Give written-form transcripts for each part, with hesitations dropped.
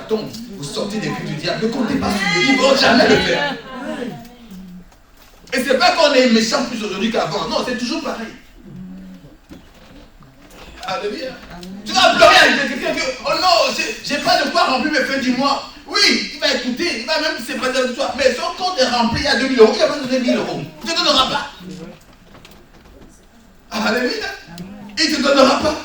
tombe, vous sortez des culs du diable. Ne comptez pas sur eux, ils ne vont jamais le faire. Et c'est pas qu'on est méchant plus aujourd'hui qu'avant. Non, c'est toujours pareil. Alléluia. Tu vas pleurer avec quelqu'un que, oh non, j'ai pas de quoi remplir mes fins du mois. Oui, il va écouter, il va même se présenter avec toi. Mais son compte est rempli, il y a 2000 euros, il va donner 1000 euros. Il ne te donnera pas. Alléluia. Il ne te donnera pas.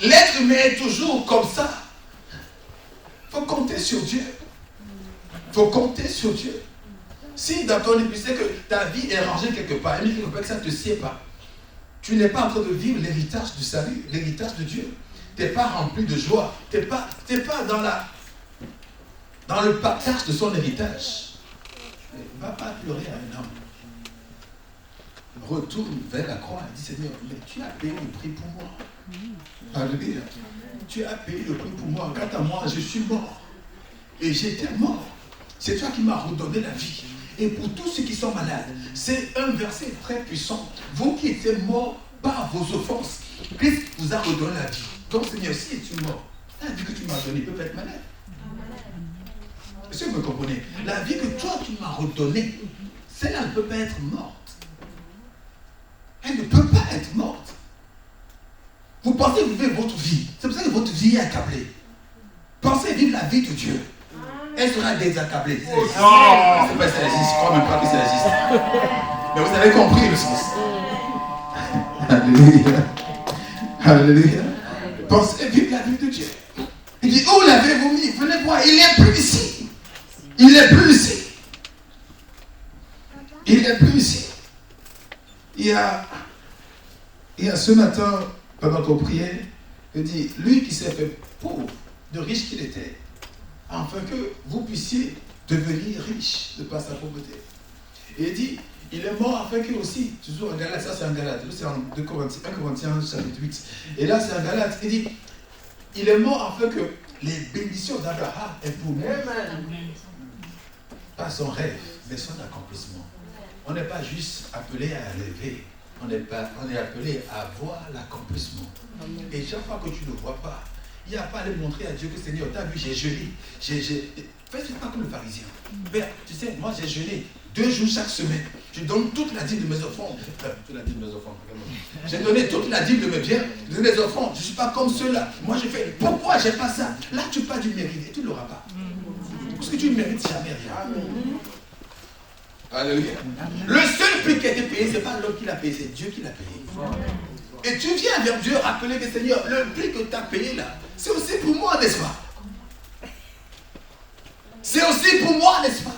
L'être humain est toujours comme ça. Il faut compter sur Dieu. Il faut compter sur Dieu. Si dans ton épouse, c'est que ta vie est rangée quelque part, et quelque part que ça ne te sied pas, tu n'es pas en train de vivre l'héritage du salut, l'héritage de Dieu. Tu n'es pas rempli de joie. Tu n'es pas dans le partage de son héritage. Ne va pas pleurer à un homme. Retourne vers la croix et dis Seigneur, mais tu as payé le prix pour moi. Alléluia. Tu as payé le prix pour moi. Quant à moi, je suis mort. Et j'étais mort. C'est toi qui m'as redonné la vie. Et pour tous ceux qui sont malades, c'est un verset très puissant. Vous qui étiez morts par vos offenses, Christ vous a redonné la vie. Donc Seigneur, si tu es mort, la vie que tu m'as donnée peut être malade. Est-ce que vous me comprenez? La vie que toi tu m'as redonnée, celle-là ne peut pas être morte. Elle ne peut pas être morte. Vous pensez vivre votre vie. C'est pour ça que votre vie est accablée. Pensez vivre la vie de Dieu. Elle sera désaccablée. C'est pas que ça existe. Je crois même pas que ça existe. Mais vous avez compris le sens. Alléluia. Alléluia. Pensez vivre la vie de Dieu. Il dit, où l'avez-vous mis? Venez voir. Il n'est plus ici. Il n'est plus ici. Il n'est plus ici. Il y a ce matin, pendant qu'on priait, il dit, lui qui s'est fait pauvre, de riche qu'il était, afin que vous puissiez devenir riche de par sa pauvreté. Et il dit, il est mort afin que aussi, toujours en Galate, ça c'est en Galate, c'est en 2 Corinthiens, 1 Corinthiens chapitre 8, et là c'est en Galate, il dit, il est mort afin que les bénédictions d'Abraham aient pour nous. Pas son rêve, mais son accomplissement. On n'est pas juste appelé à rêver, on est appelé à voir l'accomplissement. Et chaque fois que tu ne vois pas, il n'y a pas à aller montrer à Dieu que Seigneur, tu as vu, j'ai jeûné. Fais pas comme le pharisien. Père, tu sais, moi j'ai jeûné 2 jours chaque semaine. Je donne toute la dîme de mes offrandes. J'ai donné toute la dîme de mes biens, de mes offrandes. Je ne suis pas comme ceux-là. Moi je fais, pourquoi j'ai pas ça? Là tu parles du mérite et tu ne l'auras pas. Parce que tu ne mérites jamais rien. Alléluia. Le seul prix qui a été payé, ce n'est pas l'homme qui l'a payé, c'est Dieu qui l'a payé. Et tu viens vers Dieu rappeler que Seigneur, le prix que tu as payé là, c'est aussi pour moi, n'est-ce pas? C'est aussi pour moi, n'est-ce pas?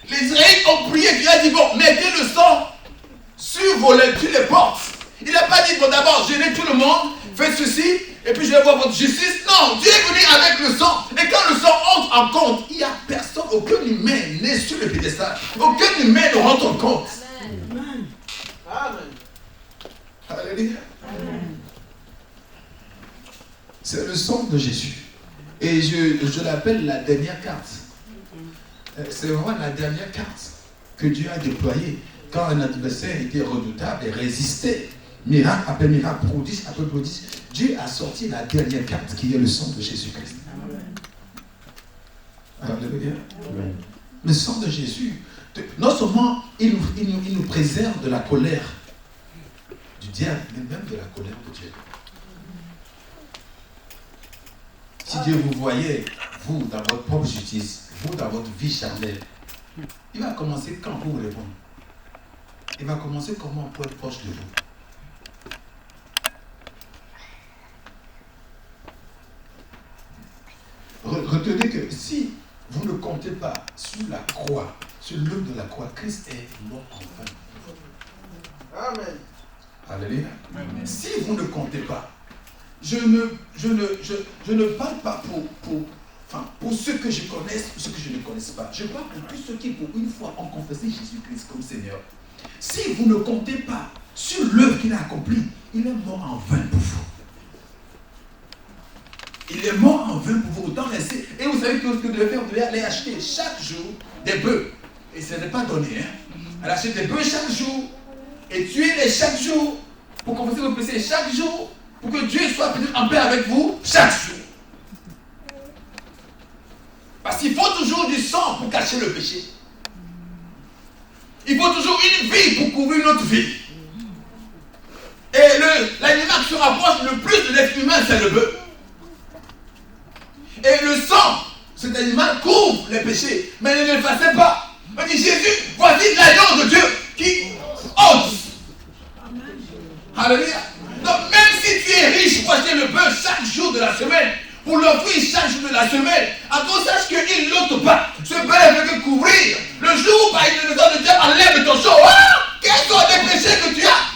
Les Israélites ont prié, Dieu a dit, bon, mettez le sang sur vos lèvres, tu les portes. Il n'a pas dit, bon, d'abord, gênez tout le monde, faites ceci, et puis je vais voir votre justice. Non, Dieu est venu avec le sang. Et quand le sang entre en compte, il n'y a personne, aucun humain n'est sur le piédestal. Aucun humain ne rentre en compte. Amen. Amen. Alléluia. C'est le sang de Jésus. Et je l'appelle la dernière carte. C'est vraiment la dernière carte que Dieu a déployée quand un adversaire était redoutable et résistait. Miracle après miracle, prodige après prodige. Dieu a sorti la dernière carte qui est le sang de Jésus-Christ. Alléluia. Le sang de Jésus, non seulement il nous préserve de la colère du diable, mais même de la colère de Dieu. Si Dieu vous voyait, vous, dans votre propre justice, vous, dans votre vie charnelle, il va commencer quand vous répondre. Il va commencer comment pour être proche de vous. Retenez que si vous ne comptez pas sur la croix, sur l'œuvre de la croix, Christ est mort en vain. Amen. Alléluia. Amen. Si vous ne comptez pas, je ne parle pas pour ceux que je connaisse ou ceux que je ne connaisse pas. Je parle pour tous ceux qui, pour une fois, ont confessé Jésus-Christ comme Seigneur. Si vous ne comptez pas sur l'œuvre qu'il a accomplie, il est mort en vain pour vous. Il est mort en vain pour vous. Autant rester. Et vous savez que ce que vous devez faire, vous devez aller acheter chaque jour des bœufs. Et ce n'est pas donné. Elle achète des bœufs chaque jour. Et tuez-les chaque jour. pour confesser vos péchés chaque jour, pour que Dieu soit peut-être en paix avec vous chaque jour. Parce qu'il faut toujours du sang pour cacher le péché. Il faut toujours une vie pour couvrir une autre vie. Et l'animal qui se rapproche le plus de l'être humain, c'est le bœuf. Et le sang, cet animal couvre les péchés, mais ne l'effacez pas. On dit Jésus, voici l'agneau de Dieu qui ôte. Alléluia. Donc même si tu es riche pour acheter le bœuf chaque jour de la semaine, pour l'offrir chaque jour de la semaine, encore sache qu'il ne l'ôte pas. Ce bœuf ne peut que couvrir. Le jour où par une maison de Dieu enlève ton sang, quels sont les péchés que tu as?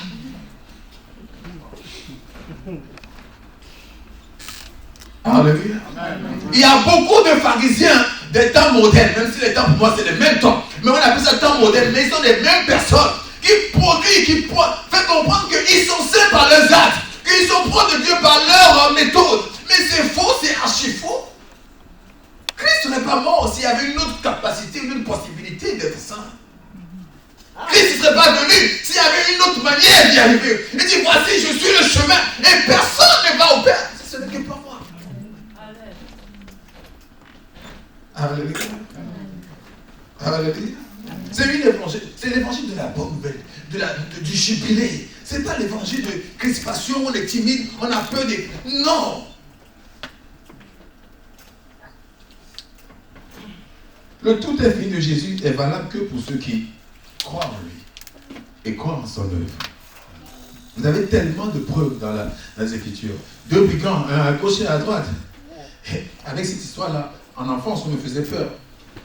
Alléluia. Il y a beaucoup de pharisiens des temps modernes, même si les temps pour moi c'est les mêmes temps, mais on appelle ça temps moderne, mais ils sont les mêmes personnes qui produisent, qui font comprendre qu'ils sont saints par leurs actes, qu'ils sont proches de Dieu par leur méthode. Mais c'est faux, c'est archi faux. Christ n'est pas mort s'il y avait une autre capacité, une autre possibilité d'être saint. Christ ne serait pas venu s'il y avait une autre manière d'y arriver. Il dit voici, je suis le chemin et personne ne va au Père. Ce n'est que par moi. Alléluia. Alléluia. C'est l'évangile, c'est l'évangile de la bonne nouvelle, du jubilé. Ce n'est pas l'évangile de crispation, on est timide, on a peur des. Non. Le tout infini de Jésus est valable que pour ceux qui croient en lui et croient en son œuvre. Vous avez tellement de preuves dans les Écritures. Deux brigands, un à gauche et à droite. Et avec cette histoire-là, en enfance, on me faisait peur.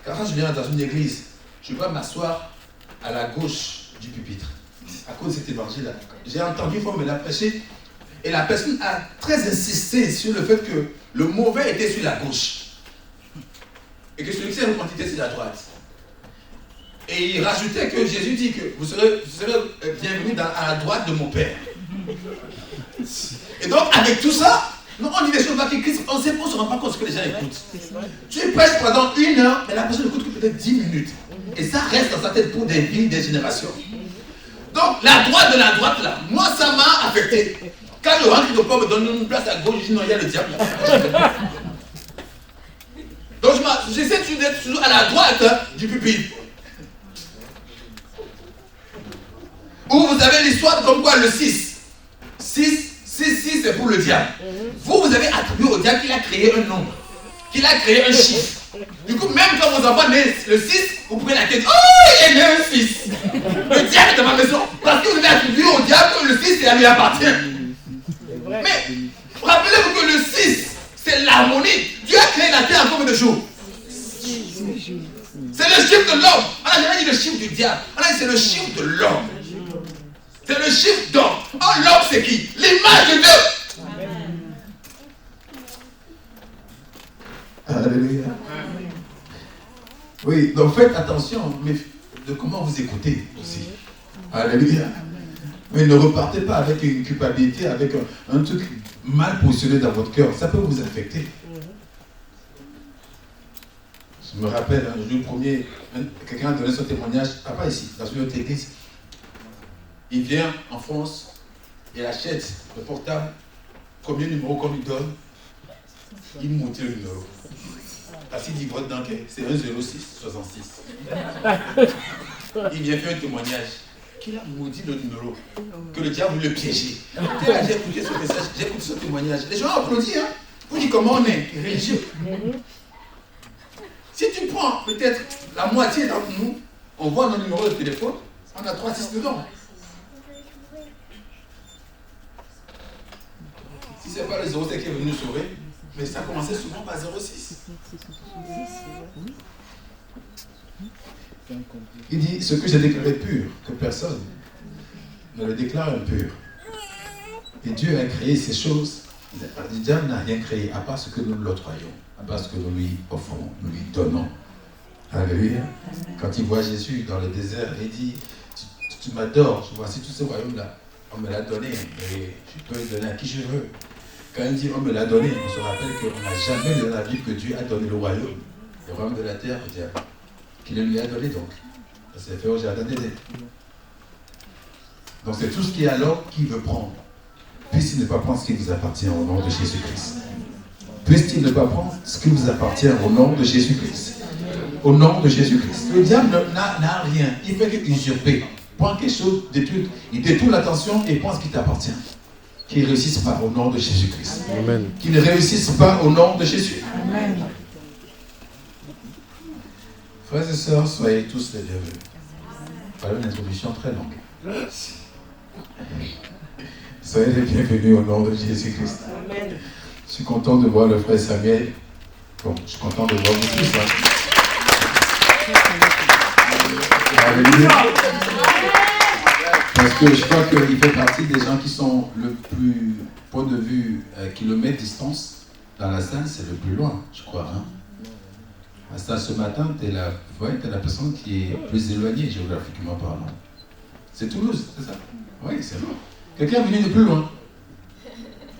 Car quand je viens dans une église, je dois m'asseoir à la gauche du pupitre. À cause de cet évangile-là. J'ai entendu une fois me la prêcher. Et la personne a très insisté sur le fait que le mauvais était sur la gauche. Et que celui qui s'est repenti était sur la droite. Et il rajoutait que Jésus dit que vous serez bienvenus à la droite de mon Père. Et donc, avec tout ça, non, on dit des choses qui Christ, on ne se rend pas compte de ce que les gens écoutent. Tu prêches pendant 1 heure, mais la personne n'écoute que peut-être 10 minutes. Et ça reste dans sa tête pour des vies, des générations. Donc, la droite de la droite, là, moi, ça m'a affecté. Quand le rang qui ne peut pas me donner une place à gauche, je dis non, il y a le diable. Donc, j'essaie d'être toujours à la droite du pupitre. Où vous avez l'histoire comme quoi le 6. 6, c'est pour le diable. Vous avez attribué au diable qu'il a créé un nombre, qu'il a créé un chiffre. Du coup, même quand vos enfants naissent le 6, vous pouvez la tête. Oh, il est né un 6. Le diable est dans ma maison. Parce que vous avez attribué au diable que le 6, ça lui appartient. Mais, rappelez-vous que le 6, c'est l'harmonie. Dieu a créé la terre en combien de jours? C'est le chiffre de l'homme. On n'a jamais dit le chiffre du diable. On a dit c'est le chiffre de l'homme. C'est le chiffre d'homme. Oh, l'homme c'est qui? L'image de Dieu. Alléluia. Oui, donc faites attention mais de comment vous écoutez aussi. Alléluia. Mais ne repartez pas avec une culpabilité, avec un truc mal positionné dans votre cœur. Ça peut vous affecter. Je me rappelle, un jour premier, quelqu'un a donné son témoignage, pas ici, dans une autre église. Il vient en France, il achète le portable, combien de numéros qu'on lui donne, il maudit le numéro. Parce qu'il dit votre bancaire, c'est 10666. Il vient faire un témoignage qu'il a maudit le numéro, que le diable voulait le piéger. J'ai écouté ce message, j'ai écouté ce témoignage. Les gens ont applaudi, hein. Vous dites comment on est religieux. Si tu prends peut-être la moitié d'entre nous, on voit nos numéros de téléphone, on a 3-6 dedans. Si ce n'est pas le 07 qui est venu nous sauver, mais ça commençait souvent par 06. Il dit, ce que j'ai déclaré pur, que personne ne le déclare impur. Et Dieu a créé ces choses. Le diable n'a rien créé, à part ce que nous l'octroyons, à part ce que nous lui offrons, nous lui donnons. Alléluia. Quand il voit Jésus dans le désert, il dit, tu m'adores, voici tout ce royaume-là. On me l'a donné, et je peux le donner à qui je veux. Quand il dit on me l'a donné, on se rappelle qu'on n'a jamais dans la Bible que Dieu a donné le royaume de la terre au diable. Qu'il lui a donné donc. Ça s'est fait au jardin d'Éden. Donc c'est tout ce qui est alors qui veut prendre. Puisse-t-il ne pas prendre ce qui vous appartient au nom de Jésus-Christ. Puisse-t-il ne pas prendre ce qui vous appartient au nom de Jésus-Christ. Au nom de Jésus-Christ. Le diable n'a rien. Il fait que usurper. Prend quelque chose, détruit. Il détourne l'attention et pense qu'il t'appartient. Qu'il ne réussisse pas au nom de Jésus-Christ. Amen. Qu'il ne réussisse pas au nom de Jésus. Amen. Frères et sœurs, soyez tous les bienvenus. Voilà une introduction très longue. Soyez les bienvenus au nom de Jésus-Christ. Amen. Je suis content de voir le frère Samuel. Bon, je suis content de voir vous tous. Alléluia. Parce que je crois qu'il fait partie des gens qui sont le plus, point de vue kilomètre distance, dans la salle, c'est le plus loin, je crois. Hein? Parce que ce matin, tu es la personne qui est plus éloignée géographiquement parlant. C'est Toulouse, c'est ça? Oui, c'est loin. Quelqu'un est venu de plus loin?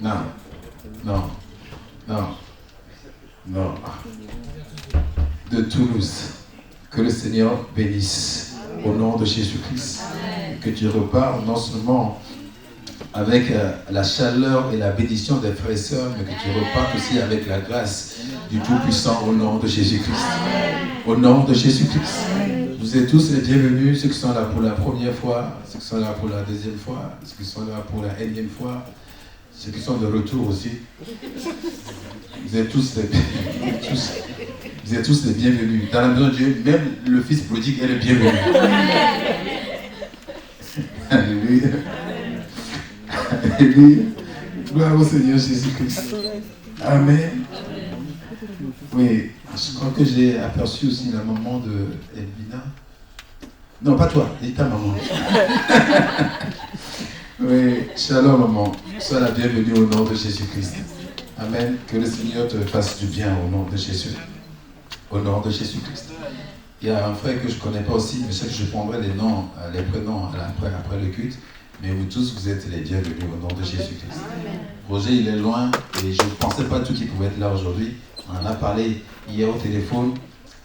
Non. Non. Non. Non. De Toulouse. Que le Seigneur bénisse au nom de Jésus-Christ. Que tu repars non seulement avec la chaleur et la bénédiction des frères et sœurs, mais que tu repartes aussi avec la grâce du Tout-Puissant au nom de Jésus-Christ. Au nom de Jésus-Christ. Vous êtes tous les bienvenus, ceux qui sont là pour la première fois, ceux qui sont là pour la deuxième fois, ceux qui sont là pour la énième fois, ceux qui sont de retour aussi. Vous êtes tous les bienvenus. Dans la maison de Dieu, même le Fils prodigue est le bienvenu. Alléluia. Alléluia. Gloire au Seigneur Jésus-Christ. Amen. Oui, je crois que j'ai aperçu aussi la maman de Elvina. Non, pas toi, dis ta maman. Oui, shalom maman. Sois la bienvenue au nom de Jésus-Christ. Amen. Que le Seigneur te fasse du bien au nom de Jésus. Au nom de Jésus-Christ. Il y a un frère que je ne connais pas aussi, mais je sais que je prendrai les noms, les prénoms après le culte. Mais vous tous, vous êtes les bienvenus au nom de Jésus-Christ. Roger, il est loin et je ne pensais pas tout qu'il pouvait être là aujourd'hui. On en a parlé hier au téléphone.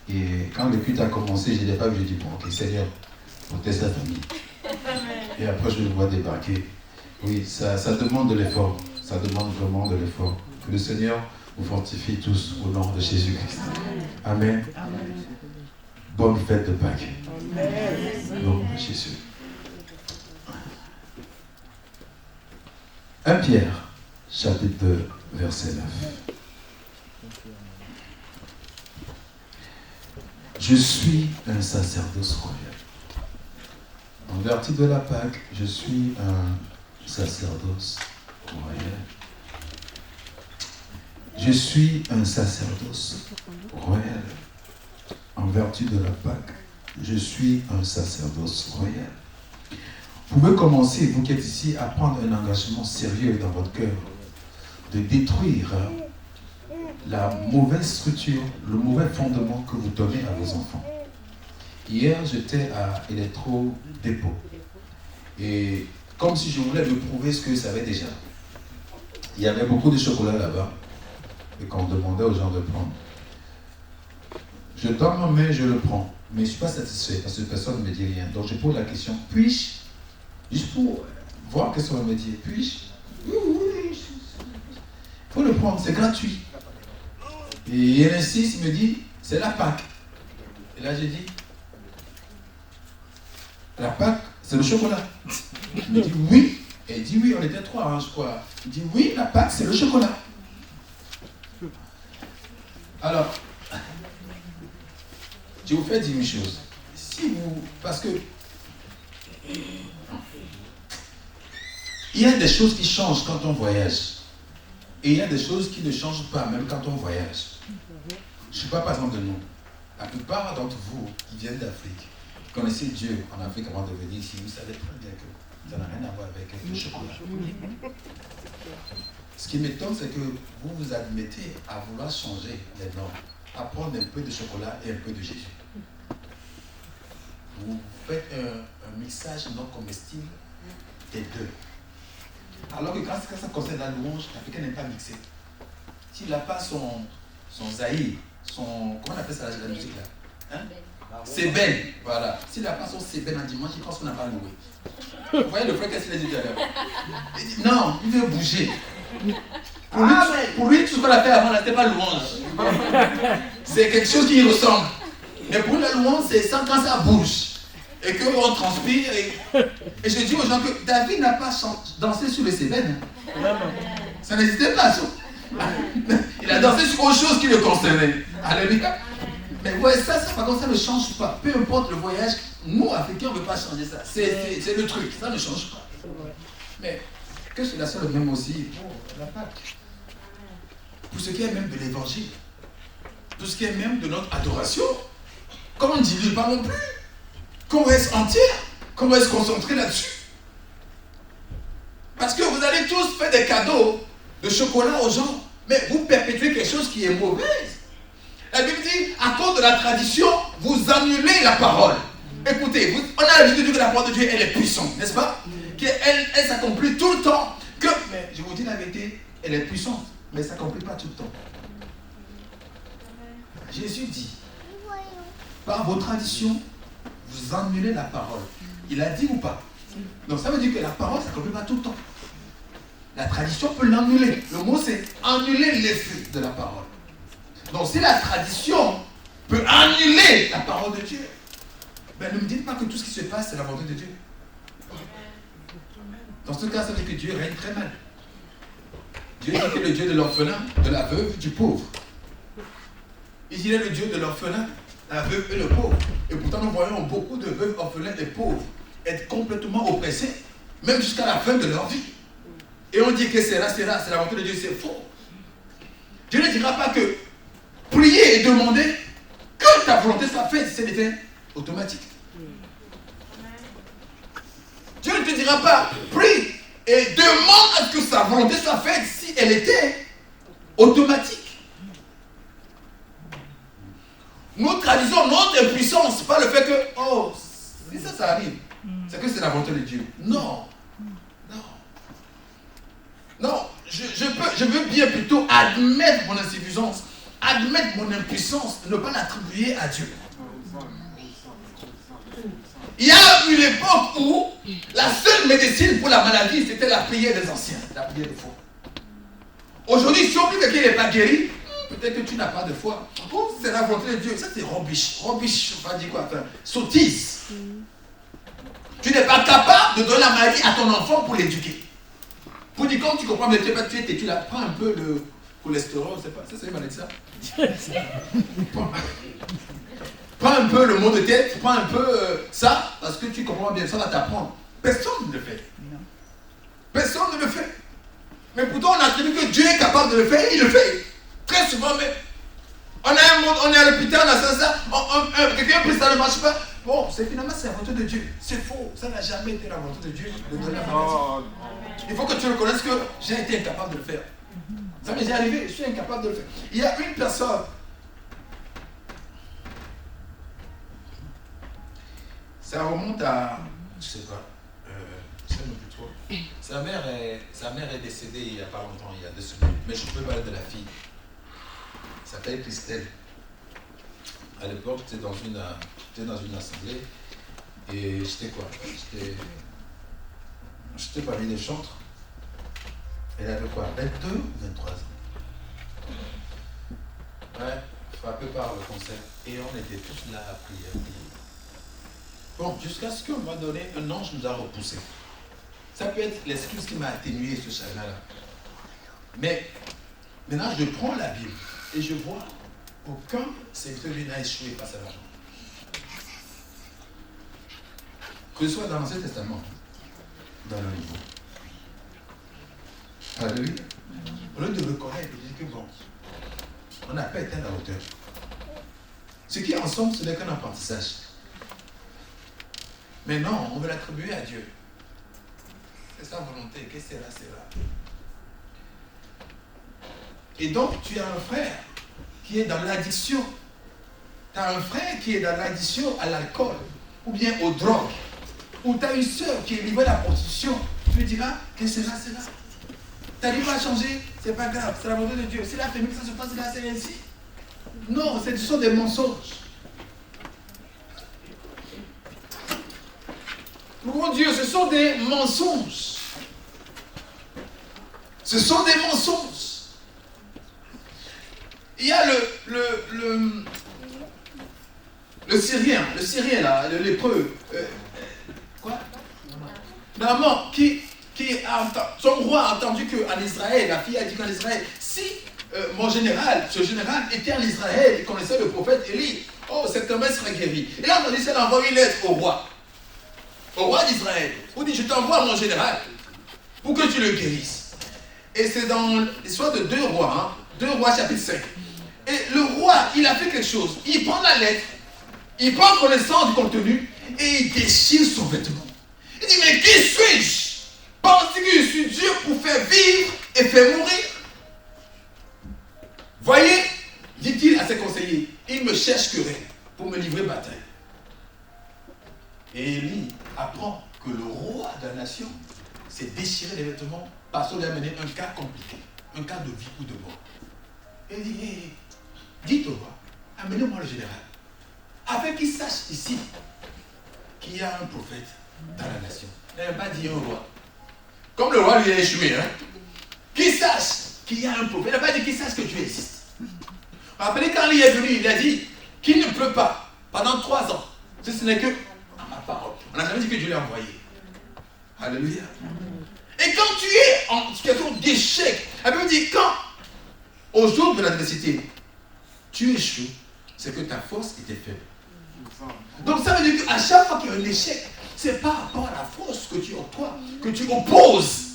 Et quand le culte a commencé, je ne l'ai pas vu. J'ai dit, bon, ok, Seigneur, protège sa famille. Et après, je le vois débarquer. Oui, ça demande de l'effort. Ça demande vraiment de l'effort. Que le Seigneur vous fortifie tous au nom de Jésus-Christ. Amen. Amen. Bonne fête de Pâques. Au nom de Jésus. 1 Pierre, chapitre 2, verset 9. Je suis un sacerdoce royal. En vertu de la Pâque, je suis un sacerdoce royal. Je suis un sacerdoce royal. En vertu de la Pâque, je suis un sacerdoce royal. Vous pouvez commencer, vous qui êtes ici, à prendre un engagement sérieux dans votre cœur, de détruire la mauvaise structure, le mauvais fondement que vous donnez à vos enfants. Hier, j'étais à Électro-Dépôt. Et comme si je voulais me prouver ce que je savais déjà. Il y avait beaucoup de chocolat là-bas. Et qu'on demandait aux gens de prendre. Je donne ma main, je le prends. Mais je ne suis pas satisfait parce que personne ne me dit rien. Donc je pose la question, puis-je, juste pour voir qu'est-ce qu'on va me dire, puis-je? Oui, il faut le prendre, c'est gratuit. Et il insiste, il me dit, c'est la Pâque. Et là j'ai dit, la Pâque, c'est le chocolat. Il me dit oui. Et il dit oui, on était 3, hein, je crois. Il dit oui, la Pâque, c'est le chocolat. Alors, je vous fais dire une chose. Si vous, parce que il y a des choses qui changent quand on voyage. Et il y a des choses qui ne changent pas, même quand on voyage. Je ne suis pas par exemple de nous. La plupart d'entre vous qui viennent d'Afrique, qui connaissez Dieu en Afrique avant de venir ici, vous savez très bien que ça n'a rien à voir avec le chocolat. Ce qui m'étonne, c'est que vous vous admettez à vouloir changer les normes, à prendre un peu de chocolat et un peu de Jésus. Vous faites un mixage non comestible des deux. Alors que quand ça concerne la louange, l'Africain n'est pas mixé. S'il n'a pas son zaï, comment on appelle ça la musique là, hein? Sébène, voilà. Si la personne Sébène un dimanche, il pense qu'on n'a pas loué. Vous voyez le frère, qu'est-ce qu'il a dit tout à l'heure? Il dit non, il veut bouger. Pour lui, tout ce qu'on a fait avant, là, c'était pas louange. C'est quelque chose qui y ressemble. Mais pour la louange, c'est ça quand ça bouge. Et qu'on transpire. Et je dis aux gens que David n'a pas dansé sur les Sébènes. Ça n'existait pas, ça. Il a dansé sur autre chose qui le concernait. Alléluia. Mais ouais, ça, par contre, ça ne change pas. Peu importe le voyage, nous, Africains, on ne veut pas changer ça. C'est le truc, ça ne change pas. Mais que cela soit le même aussi pour la Pâque. Pour ce qui est même de l'évangile. Pour ce qui est même de notre adoration. Comme on ne dilue pas non plus. Qu'on reste entière. Qu'on reste concentré là-dessus. Parce que vous allez tous faire des cadeaux de chocolat aux gens. Mais vous perpétuez quelque chose qui est mauvaise. La Bible dit, à cause de la tradition, vous annulez la parole. Écoutez, on a l'habitude de dire que la parole de Dieu, elle est puissante, n'est-ce pas? Elle s'accomplit tout le temps. Mais je vous dis la vérité, elle est puissante, mais elle ne s'accomplit pas tout le temps. Jésus dit, par vos traditions, vous annulez la parole. Il a dit ou pas? Donc ça veut dire que la parole ne s'accomplit pas tout le temps. La tradition peut l'annuler. Le mot c'est annuler l'effet de la parole. Donc si la tradition peut annuler la parole de Dieu, ben ne me dites pas que tout ce qui se passe c'est la volonté de Dieu. Dans ce cas, ça veut dire que Dieu règne très mal. Dieu dit qu'il est le Dieu de l'orphelin, de la veuve, du pauvre. Il est le Dieu de l'orphelin, la veuve et le pauvre. Et pourtant nous voyons beaucoup de veuves, orphelins et pauvres être complètement oppressés, même jusqu'à la fin de leur vie. Et on dit que c'est la volonté de Dieu, c'est faux. Dieu ne dira pas que prier et demander que ta volonté soit faite, c'est l'était automatique. Dieu ne te dira pas, prie et demande à ce que sa volonté soit faite si elle était automatique. Nous traduisons notre impuissance par le fait que, oh, si ça arrive, c'est que c'est la volonté de Dieu. Non. Non, je veux bien plutôt admettre mon insuffisance, admettre mon impuissance, ne pas l'attribuer à Dieu. Il y a une époque où la seule médecine pour la maladie, c'était la prière des anciens, la prière de foi. Aujourd'hui, si on dit que quelqu'un n'est pas guéri, peut-être que tu n'as pas de foi. Oh, c'est la volonté de Dieu. Ça, c'est rubbish. Rubbish, on va dire quoi? Enfin, sottise. Tu n'es pas capable de donner la maladie à ton enfant pour l'éduquer. Pour dire, quand tu comprends, mais tu es têtu là, prends un peu le cholestérol, c'est pas, ça c'est mal ça. Prends un peu le mot de tête, prends un peu ça, parce que tu comprends bien, ça va t'apprendre. Personne ne le fait. Personne ne le fait. Mais pourtant, on attribue que Dieu est capable de le faire, il le fait. Très souvent, mais on est à l'hôpital, on a ça, quelqu'un prie, ça ne marche pas. Bon, finalement, c'est la volonté de Dieu. C'est faux. Ça n'a jamais été la volonté de Dieu de donner la maladie. Il faut que tu reconnaisses que j'ai été incapable de le faire. Ça m'est déjà arrivé, je suis incapable de le faire. Il y a une personne. Ça remonte à, je sais pas, je sais même plus trop. Sa mère est décédée il n'y a pas longtemps, il y a 2 semaines. Mais je peux parler de la fille. Elle s'appelle Christelle. À l'époque, j'étais dans une assemblée. Et j'étais quoi? J'étais parmi les chantres. Elle avait quoi? 22 ou 23 ans? Ouais, frappé par le concert. Et on était tous là à prier. Bon, jusqu'à ce qu'à un moment donné, un ange nous a repoussés. Ça peut être l'excuse qui m'a atténué ce chagrin-là. Mais maintenant, je prends la Bible et je vois aucun serviteur n'a échoué face à l'argent. Que ce soit dans l'Ancien Testament, dans le Nouveau. Alléluia. Au lieu de reconnaître, je dis que bon, on n'a pas été à la hauteur. Ce qui est ensemble, ce n'est qu'un apprentissage. Mais non, on veut l'attribuer à Dieu. C'est sa volonté, qu'est-ce que c'est là, c'est là. Et donc, tu as un frère qui est dans l'addiction. Tu as un frère qui est dans l'addiction à l'alcool, ou bien aux drogues. Ou tu as une soeur qui est livrée à la prostitution. Tu lui diras, qu'est-ce que c'est là, c'est là. Tu n'arrives pas à changer, c'est pas grave, c'est la volonté de Dieu. Si la famille, ça se passe là, c'est ainsi. Non, ce sont des mensonges. Mon Dieu, ce sont des mensonges. Ce sont des mensonges. Il y a le Syrien là, le lépreux. Quoi? Naaman, son roi a entendu qu'en Israël, la fille a dit qu'en Israël, si ce général était en Israël, il connaissait le prophète Élie, oh, cet homme serait guéri. Il a entendu ça, il a envoyé une lettre au roi d'Israël. Il dit, je t'envoie mon général pour que tu le guérisses. Et c'est dans l'histoire de 2 rois, 2 rois chapitre 5. Et le roi, il a fait quelque chose. Il prend la lettre, il prend connaissance du contenu et il déchire son vêtement. Il dit, mais qui suis-je? Pense-t-il que je suis Dieu pour faire vivre et faire mourir? Voyez, dit-il à ses conseillers, il me cherche querelle pour me livrer bataille. Et Élie apprend que le roi de la nation s'est déchiré les vêtements parce qu'on lui a mené un cas compliqué, un cas de vie ou de mort. Et il dit, hey, dites au roi, amenez-moi le général, afin qu'il sache ici qu'il y a un prophète dans la nation. Il n'a pas dit un roi. Comme le roi lui a échoué, qu'il sache qu'il y a un prophète. Il n'a pas dit qu'il sache que Dieu existe. Vous vous rappelez quand il est venu, il a dit qu'il ne peut pas, pendant 3 ans, ce n'est que ma parole. On n'a jamais dit que Dieu l'a envoyé. Alléluia. Et quand tu es en situation d'échec, la Bible dit quand, au jour de l'adversité, tu échoues, c'est que ta force était faible. Donc ça veut dire qu'à chaque fois qu'il y a un échec, c'est par rapport à la force que tu as en toi, que tu opposes.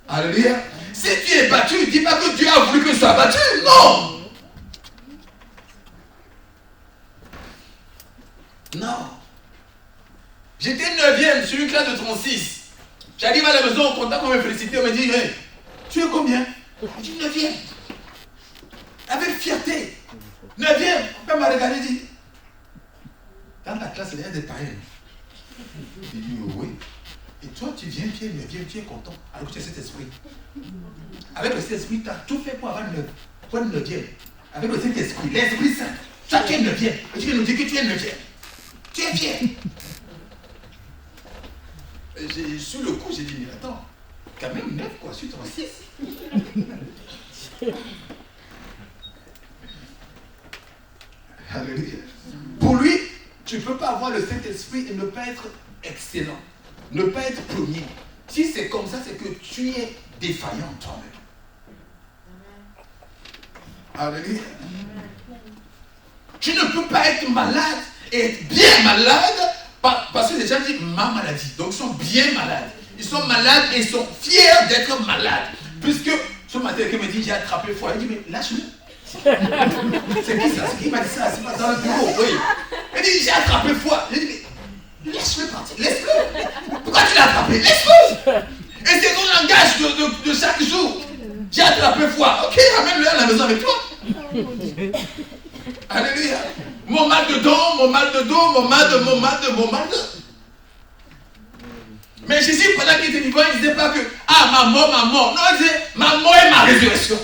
Alléluia. Si tu es battu, dis pas que Dieu a voulu que tu sois battu. Non. Non. J'étais 9e sur une classe de 36. J'arrive à la maison, on content qu'on me félicite, on me dit, hey, tu es combien? Je dis 9e. Avec fierté. 9e. Mon père m'a regardé et dit, dans la classe, il y a des païens. Il dit, oui. Et toi, tu viens, tu es 9e, tu es content. Alors que tu as cet esprit. Avec le Saint-Esprit, tu as tout fait pour avoir le 9e. Avec le Saint-Esprit, l'Esprit Saint. Toi, tu es 9e. Et tu viens nous dire que tu es 9e. Tu es fier. Sur le coup, j'ai dit, mais attends, quand même 9 quoi, sur 36. Alléluia. Pour lui, tu ne peux pas avoir le Saint-Esprit et ne pas être excellent, ne pas être premier. Si c'est comme ça, c'est que tu es défaillant toi-même. Alléluia. Tu ne peux pas être malade et être bien malade parce que les gens disent ma maladie. Donc ils sont bien malades. Ils sont malades et ils sont fiers d'être malades. Puisque ce matin, quelqu'un me dit j'ai attrapé froid. Il dit mais lâche-le. C'est qui ça? C'est qui m'a dit ça? C'est pas dans le bureau. Oui. Il dit j'ai attrapé froid. Il dit mais laisse-le partir. Laisse-le. Pourquoi tu l'as attrapé? Laisse-le. Et c'est ton langage de chaque jour. J'ai attrapé froid. Ok, ramène-le à la maison avec toi. Alléluia. Mon mal de dents, mon mal de dos, mon mal de. Mais Jésus, pendant qu'il était vivant, il ne disait pas que ma mort. Non, il disait ma mort est ma résurrection.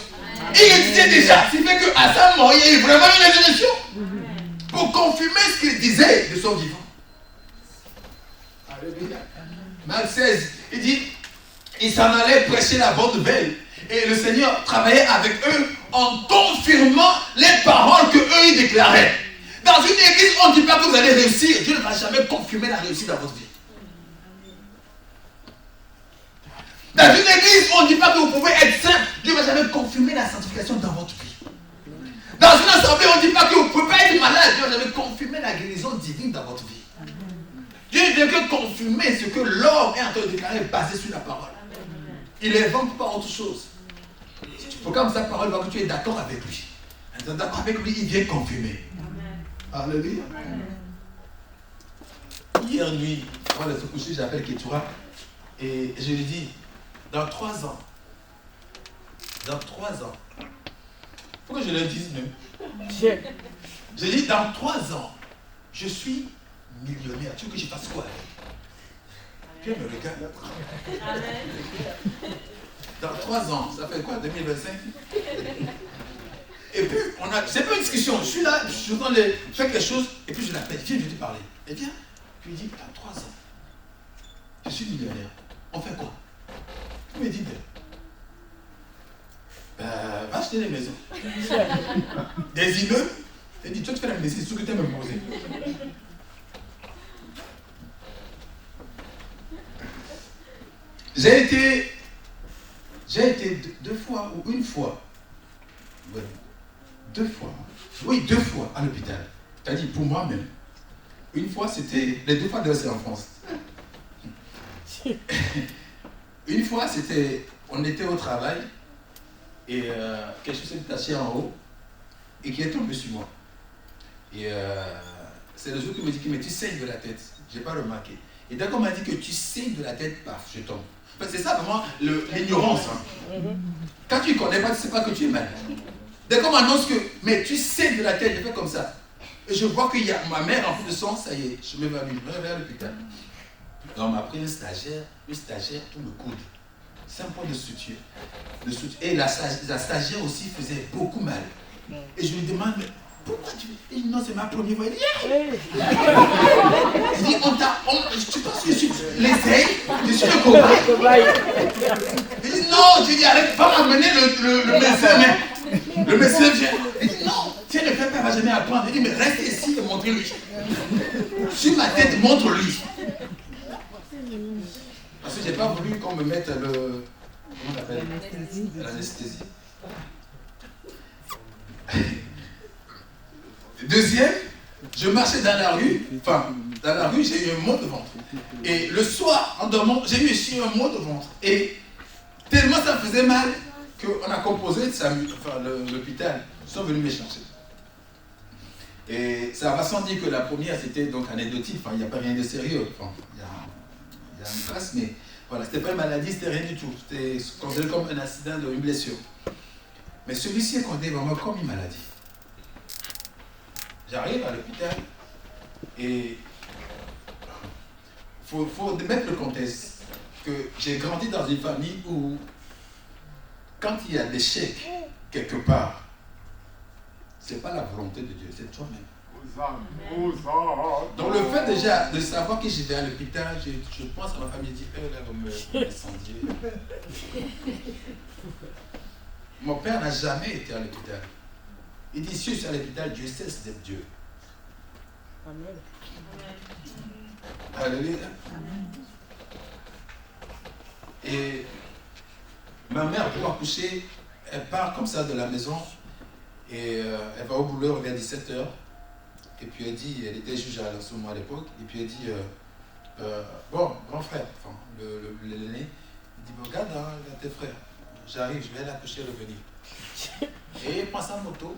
Il le disait déjà. Ce qui fait qu'à sa mort, il y a eu vraiment une résurrection. Pour confirmer ce qu'il disait de son vivant. Alléluia. Marc 16, il dit il s'en allait prêcher la bonne nouvelle. Et le Seigneur travaillait avec eux en confirmant les paroles que eux ils déclaraient. Dans une église, on ne dit pas que vous allez réussir. Dieu ne va jamais confirmer la réussite dans votre vie. Dans une église, on ne dit pas que vous pouvez être saint. Dieu ne va jamais confirmer la sanctification dans votre vie. Dans une assemblée, on ne dit pas que vous ne pouvez pas être malade. Dieu ne va jamais confirmer la guérison divine dans votre vie. Dieu ne vient que confirmer ce que l'homme est en train de déclarer basé sur la parole. Il n'invente pas autre chose. Si tu proclames sa parole, que tu es d'accord avec lui. En étant d'accord avec lui, il vient confirmer. Alléluia. Hier nuit, avant de se coucher, j'appelle Ketura et je lui dis, dans 3 ans, pourquoi je le dise même? Je dis, dans 3 ans, je suis millionnaire. Tu veux que je fasse quoi? Tu me regardes. Dans 3 ans, ça fait quoi, 2025? Et puis, c'est pas une discussion. Je suis là, je suis en train de faire quelque chose, et puis je l'appelle. Viens, je vais te parler. Et viens, je lui dis, dans 3 ans, suis millionnaire. On fait quoi? Il me dit, va acheter des maisons. Des immeubles. Il dit, toi tu fais la maison, c'est ce que tu aimes me poser. J'ai été deux fois ou une fois. Ouais. 2 fois. Oui, 2 fois à l'hôpital. C'est-à-dire pour moi-même. Une fois, c'était... Les 2 fois, c'est en France. Une fois, c'était... On était au travail et quelque chose s'est détaché en haut et qui est tombé sur moi. Et c'est le jour qui me dit, mais tu saignes de la tête. Je n'ai pas remarqué. Et dès qu'on m'a dit que tu saignes de la tête, paf, je tombe. C'est ça vraiment l'ignorance. Hein. Quand tu ne connais pas, tu ne sais pas que tu es malade. Dès qu'on m'annonce que, mais tu saignes de la tête, je fais comme ça. Et je vois qu'il y a ma mère en plus de sang, ça y est, je m'évanouis, je vais à l'hôpital. On m'a pris une stagiaire pour me coudre. 5 points de suture. Et la stagiaire aussi faisait beaucoup mal. Et je lui demande, mais pourquoi tu... Il dit, non, c'est ma première fois. Il dit, il dit, tu penses que je suis l'essaye? Je suis le cobaye. Il dit, non, je dis, arrête, va m'amener le médecin, mais le médecin vient. Il dit, non, si elle ne fait pas, elle ne va jamais apprendre. Il dit, mais reste ici et montre-lui. Sur ma tête, montre-lui. Parce que je n'ai pas voulu qu'on me mette le... Comment on appelle? L'anesthésie. Deuxième, je marchais dans la rue, j'ai eu un mot de ventre. Et le soir, en dormant, j'ai eu aussi un mot de ventre. Et tellement ça faisait mal qu'on a composé l'hôpital. Ils sont venus me chercher. Et ça va sans dire que la première, c'était donc anecdotique. Il n'y a pas rien de sérieux. Il y a une trace, mais voilà, c'était pas une maladie, c'était rien du tout. C'était considéré comme un accident, une blessure. Mais celui-ci est considéré vraiment comme une maladie. J'arrive à l'hôpital et il faut mettre le contexte que j'ai grandi dans une famille où quand il y a des chèques quelque part, c'est pas la volonté de Dieu, c'est toi-même. Donc le fait déjà de savoir que je vais à l'hôpital, je pense à ma famille, dit, là, vous me descendiez. Mon père n'a jamais été à l'hôpital. Il dit, si je suis à l'hôpital, Dieu cesse d'être Dieu. Amen. Alléluia. Et ma mère, pour accoucher, elle part comme ça de la maison et elle va au boulot, elle revient à 17h. Et puis elle dit, elle était juge à ce moment à l'époque, et puis elle dit, bon, grand frère, enfin, l'aîné, il dit, regarde, hein, tes frères, j'arrive, je vais l'accoucher, revenir. Et il prend sa moto.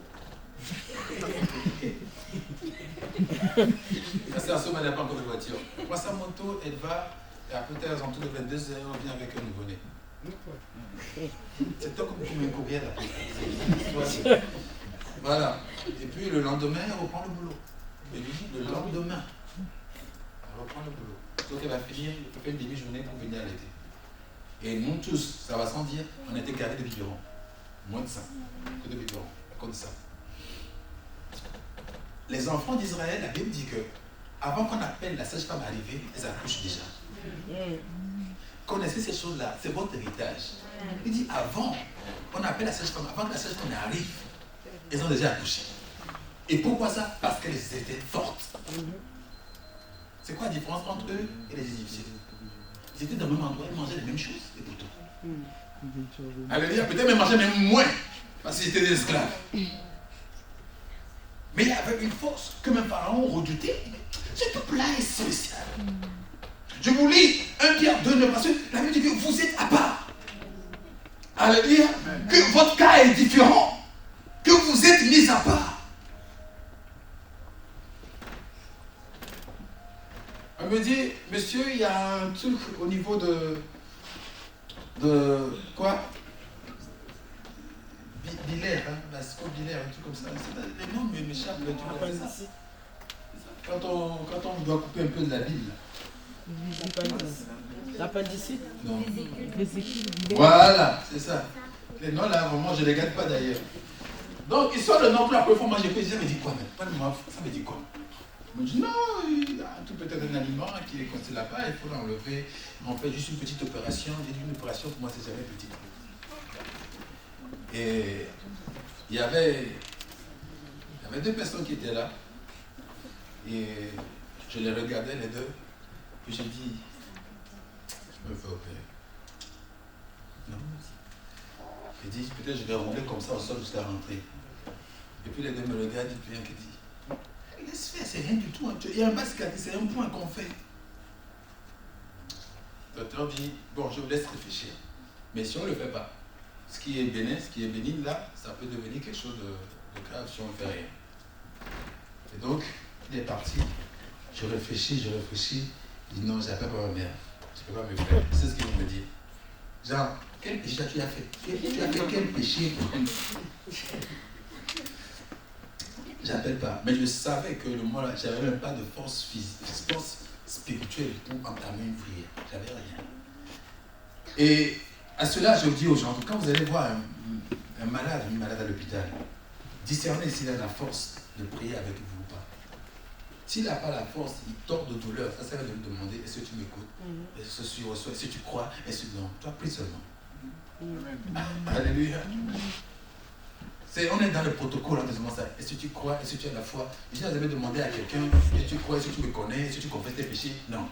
C'est à ce moment, elle n'a pas encore de voiture. Elle prend sa moto, elle va, et après, à l'entour de 22h, on vient avec un nouveau-né. C'est comme un courrier là. Voilà. Et puis le lendemain, elle reprend le boulot. Et lui dit, le lendemain, elle reprend le boulot. Donc elle va finir, elle fait une demi-journée pour venir à l'été. Et nous tous, ça va sans dire, on a été gardés de biberons. Moins de ça, que de biberons, à cause de ça. Les enfants d'Israël, la Bible dit que, avant qu'on appelle la sage-femme arrivée, elles accouchent déjà. Connaissez ces choses-là, c'est votre héritage. Il dit, avant, on appelle la sage-femme, avant que la sage-femme arrive, elles ont déjà accouché. Et pourquoi ça? Parce qu'elles étaient fortes. C'est quoi la différence entre eux et les Égyptiens? Ils étaient dans le même endroit, ils mangeaient les mêmes choses, et pourtant. Alléluia, peut-être même mangeaient même moins, parce qu'ils étaient des esclaves. Mais il y avait une force que mes parents ont redouté. Ce plat est spécial. Je vous lis 1 Pierre 2, 9, parce que la Bible dit que vous êtes à part. Alléluia. Que votre cas est différent. Que vous êtes mis à part. Elle me dit, monsieur, il y a un truc au niveau de quoi? Bilaire, hein, vasco-bilaire, un truc comme ça. Les noms m'échappent. Quand on doit couper un peu de la bile. L'appendicite? Non. Voilà, c'est ça. Les noms là, vraiment, je ne les garde pas d'ailleurs. Donc, ils sortent le nom pour la première fois. Moi, j'ai dit, ça me dit quoi même? Ça me dit quoi? On me dit non, il a tout peut-être un aliment qui est coincé là-bas, il faut l'enlever. On fait juste une petite opération. J'ai dit une opération pour moi c'est jamais petite. Et il y avait 2 personnes qui étaient là. Et je les regardais les deux. Puis j'ai dit, je me fais opérer. Non. J'ai dit, peut-être je vais rouler comme ça au sol jusqu'à rentrer. Et puis les deux me regardent, et puis un qui dit, laisse faire, c'est rien du tout. Il y a un bas cicatrice, c'est un point qu'on fait. Le docteur dit, bon, je vous laisse réfléchir. Mais si on ne le fait pas, ce qui est bénin là, ça peut devenir quelque chose de grave si on ne fait rien. Et donc, il est parti. Je réfléchis. Il dit non, j'appelle pas ma mère. Je ne peux pas me faire. C'est ce qu'il me dit. Genre, quel péché tu as fait? Tu as fait quel péché? J'appelle pas. Mais je savais que le mois là, je n'avais même pas de force physique, force spirituelle pour entamer une prière. J'avais rien. Et à cela, je dis aux gens, quand vous allez voir une malade à l'hôpital, discernez s'il a la force de prier avec vous ou pas. S'il n'a pas la force, il tord de douleur. Ça sert à lui demander, est-ce que tu m'écoutes? Est-ce que tu reçois? Est-ce que tu crois? Est-ce que non? Toi, prie seulement. Alléluia. On est dans le protocole en disant ça. Est-ce que tu crois? Est-ce que tu as la foi? Je n'ai jamais demandé à quelqu'un, est-ce que tu crois? Est-ce que tu me connais? Est-ce que tu confesses tes péchés? Non.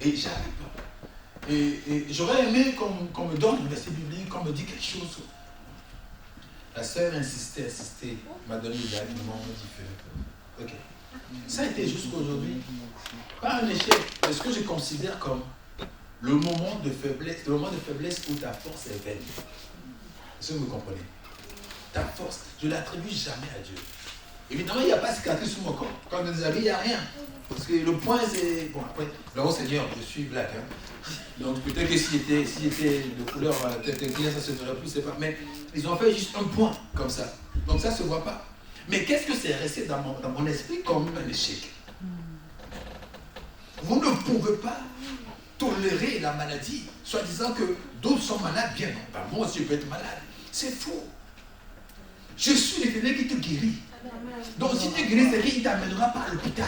Et j'arrive pas. Et j'aurais aimé qu'on me donne une verset biblique, qu'on me dise quelque chose. La sœur insistait, m'a donné le dernier moment, on m'a dit, ok. Ça a été jusqu'aujourd'hui, pas un échec, mais ce que je considère comme le moment de faiblesse où ta force est vaine. Est-ce que vous comprenez? Ta force, je ne l'attribue jamais à Dieu. Évidemment, il n'y a pas de cicatrice sur mon corps. Quand on nous habille, il n'y a rien. Parce que le point, c'est... Bon, après, là-haut, Seigneur, je suis black. Hein. Donc, peut-être que s'il était de couleur tête claire, ça se verrait plus, c'est pas. Mais ils ont fait juste un point, comme ça. Donc, ça ne se voit pas. Mais qu'est-ce que c'est resté dans mon esprit comme un échec? Vous ne pouvez pas tolérer la maladie, soit disant que d'autres sont malades, bien non. Ben, moi aussi, je peux être malade. C'est faux. Je suis l'Éternel qui te guérit. Donc si tu es guéri, c'est qu'il ne t'amènera pas à l'hôpital.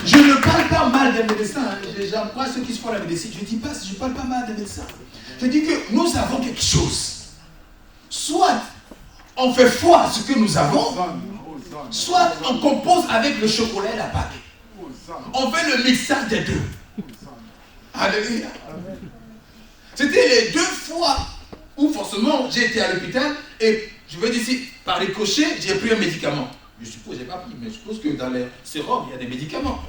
Je ne parle pas mal des médecins. J'encourage ceux qui se font la médecine. Je ne parle pas mal des médecins. Je dis que nous avons quelque chose. Soit on fait foi à ce que nous avons, soit on compose avec le chocolat et la Pâque. On fait le mixage des deux. Alléluia. C'était les 2 fois où forcément j'ai été à l'hôpital et je veux dire ici, par ricochet, j'ai pris un médicament. Je suppose, je n'ai pas pris, mais je suppose que dans les sérums, il y a des médicaments.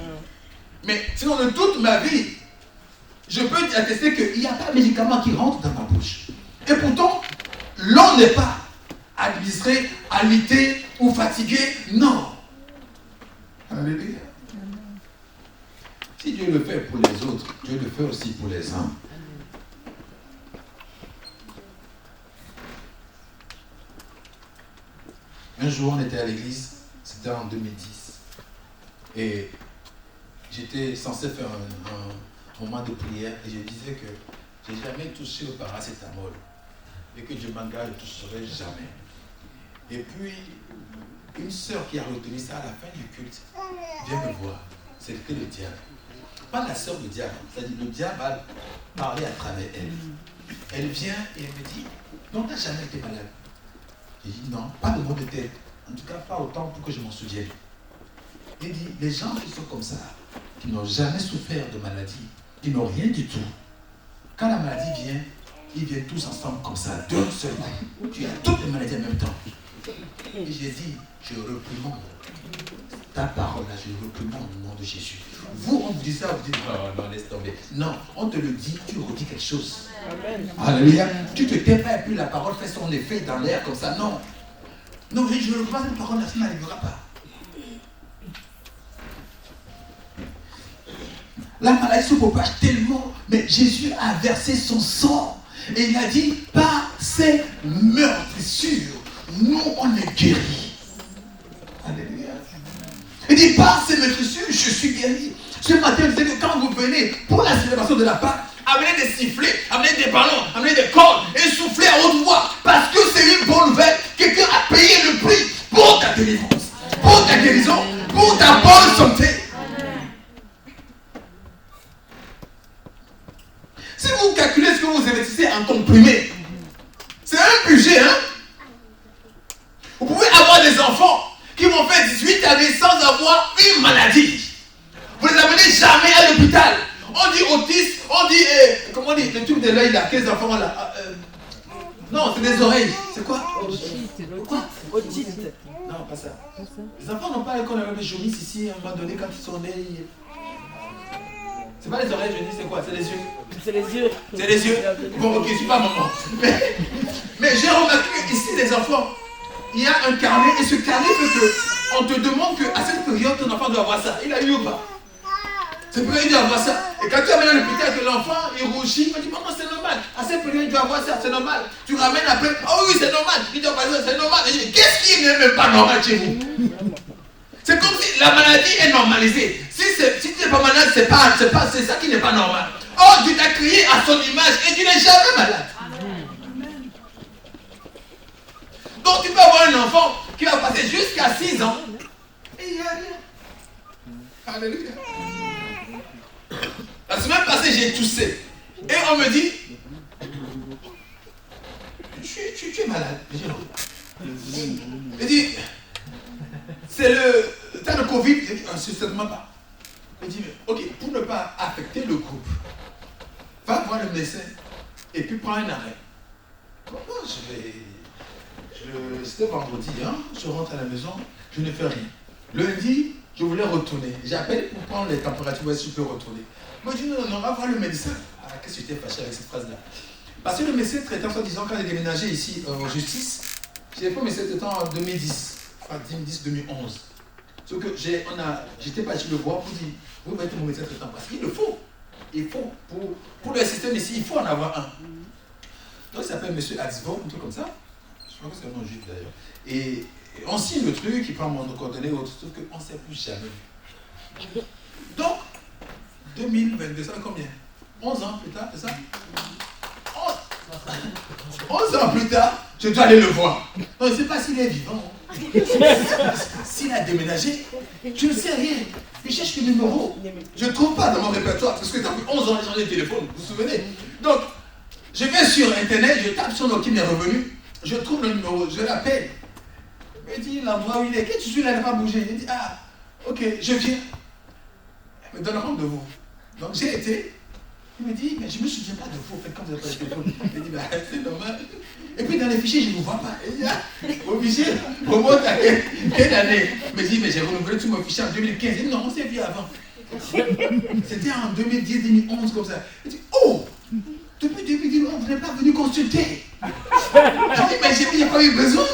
Mais sinon, de toute ma vie, je peux attester qu'il n'y a pas de médicament qui rentre dans ma bouche. Et pourtant, l'on n'est pas administré, alité ou fatigué. Non. Alléluia. Si Dieu le fait pour les autres, Dieu le fait aussi pour les uns. Un jour, on était à l'église, c'était en 2010. Et j'étais censé faire un moment de prière et je disais que je n'ai jamais touché au paracétamol et que je m'engage, je ne toucherai jamais. Et puis, une sœur qui a retenu ça à la fin du culte vient me voir. C'était le diable. Pas la sœur du diable, c'est-à-dire le diable a parlé à travers elle. Elle vient et elle me dit, non, tu n'as jamais été malade. J'ai dit, non, pas de maux de tête. En tout cas, pas autant pour que je m'en souvienne. Il dit, les gens qui sont comme ça, qui n'ont jamais souffert de maladie, qui n'ont rien du tout, quand la maladie vient, ils viennent tous ensemble comme ça, d'un seul coup. Tu as toutes les maladies en même temps. Et j'ai dit, je réprimande ta parole là, je réprimande au nom de Jésus. Vous, on vous dit ça, vous dites, non, non, laisse tomber. Non, on te le dit, tu redis quelque chose. Amen. Alléluia. Tu te tais pas et puis la parole fait son effet dans l'air comme ça. Non. Non, je ne recommence cette parole là, ça n'arrivera pas. La maladie se propage tellement, mais Jésus a versé son sang. Et il a dit, par ses meurtrissures, nous on est guéris. Alléluia. Il dit, par ses meurtrissures, je suis guéri. Ce matin, je disais que quand vous venez pour la célébration de la Pâque, amenez des sifflets, amenez des ballons, amenez des cordes et soufflez à haute voix. Parce que c'est une bonne nouvelle. Quelqu'un a payé le prix pour ta délivrance, pour ta guérison, pour ta bonne santé. Si vous calculez ce que vous investissez en comprimé, c'est un budget, hein? Vous pouvez avoir des enfants qui vont faire 18 années sans avoir une maladie. Vous ne les amenez jamais à l'hôpital. On dit autisme, on dit, comment on dit, le truc de l'œil là, quels enfants là non, c'est des oreilles. C'est quoi? Quoi? Autiste. Non, pas ça. Les enfants n'ont pas l'école avec les jaunisse ici, à un moment donné, quand ils sont nés. C'est pas les oreilles jaunies, c'est quoi? C'est les yeux. C'est les yeux. C'est les yeux. Bon, ok, je suis pas maman. Mais j'ai remarqué ici, les enfants, il y a un carnet, et ce carnet fait qu'on te demande qu'à cette période, ton enfant doit avoir ça. Il a eu ou pas? C'est pour il doit avoir ça. Et quand tu amènes à l'hôpital que l'enfant il rougit, il dit maman c'est normal. À cette période il doit avoir ça, c'est normal. Tu ramènes après, oh oui c'est normal. Il doit avoir ça, c'est normal. Et je dis qu'est-ce qui n'est même pas normal chez vous? C'est comme si la maladie est normalisée. Si tu n'es pas malade, c'est ça qui n'est pas normal. Oh, tu t'as créé à son image et tu n'es jamais malade. Donc tu peux avoir un enfant qui va passer jusqu'à 6 ans et il n'y a rien. Alléluia. La semaine passée, j'ai toussé. Et on me dit, tu es malade. Je dis non. Il dit, c'est le temps de Covid. Je dis, certainement pas. Il dit, ok, pour ne pas affecter le groupe, va voir le médecin et puis prends un arrêt. Comment c'était vendredi, hein, je rentre à la maison, je ne fais rien. Lundi, je voulais retourner. J'appelle pour prendre les températures, voir si je peux retourner. Moi, je dis non, on va voir le médecin. Ah, qu'est-ce que j'étais fâché avec cette phrase-là? Parce que le médecin traitant, en disant, quand j'ai déménagé ici en justice, j'ai fait le médecin traitant en 2010, enfin 2010-2011. Sauf que j'étais pas chez le voir pour dire, vous mettez mon médecin traitant, parce qu'il le faut. Il faut, pour le système ici, il faut en avoir un. Donc, il s'appelle M. Axvo, un truc comme ça. Je crois que c'est un nom juif d'ailleurs. Et on signe le truc, il prend mon coordonnée, autre, sauf qu'on ne s'est plus jamais vu. Donc, 2022, ça fait combien? 11 ans plus tard, c'est ça? 11 ans plus tard, je dois aller le voir. Non, je ne sais pas s'il est vivant. S'il a déménagé, je ne sais rien. Je cherche le numéro. Je ne trouve pas dans mon répertoire, parce que depuis 11 ans, j'ai changé de téléphone, vous vous souvenez? Donc, je vais sur Internet, je tape son nom qui m'est revenu, je trouve le numéro, je l'appelle. Il me dit, l'endroit où il est, qu'est-ce que tu suis là, il n'a pas bougé. Il dit, ah, ok, je viens. Il me donne rendez-vous. Donc j'ai été, il me dit, mais je ne me souviens pas de vous, en fait, quand vous n'avez pas le téléphone. Il dit, bah, c'est normal. Et puis dans les fichiers, je ne vous vois pas. Il dit, ah, vos fichiers, remonte à quelle année? Il me dit, mais j'ai renouvelé tous mes fichiers en 2015. Il dit, non, on s'est vu avant. C'était en 2010-2011, comme ça. Il dit, oh, depuis 2010, vous n'êtes pas venu consulter. J'ai dit, mais il n'y a pas eu besoin.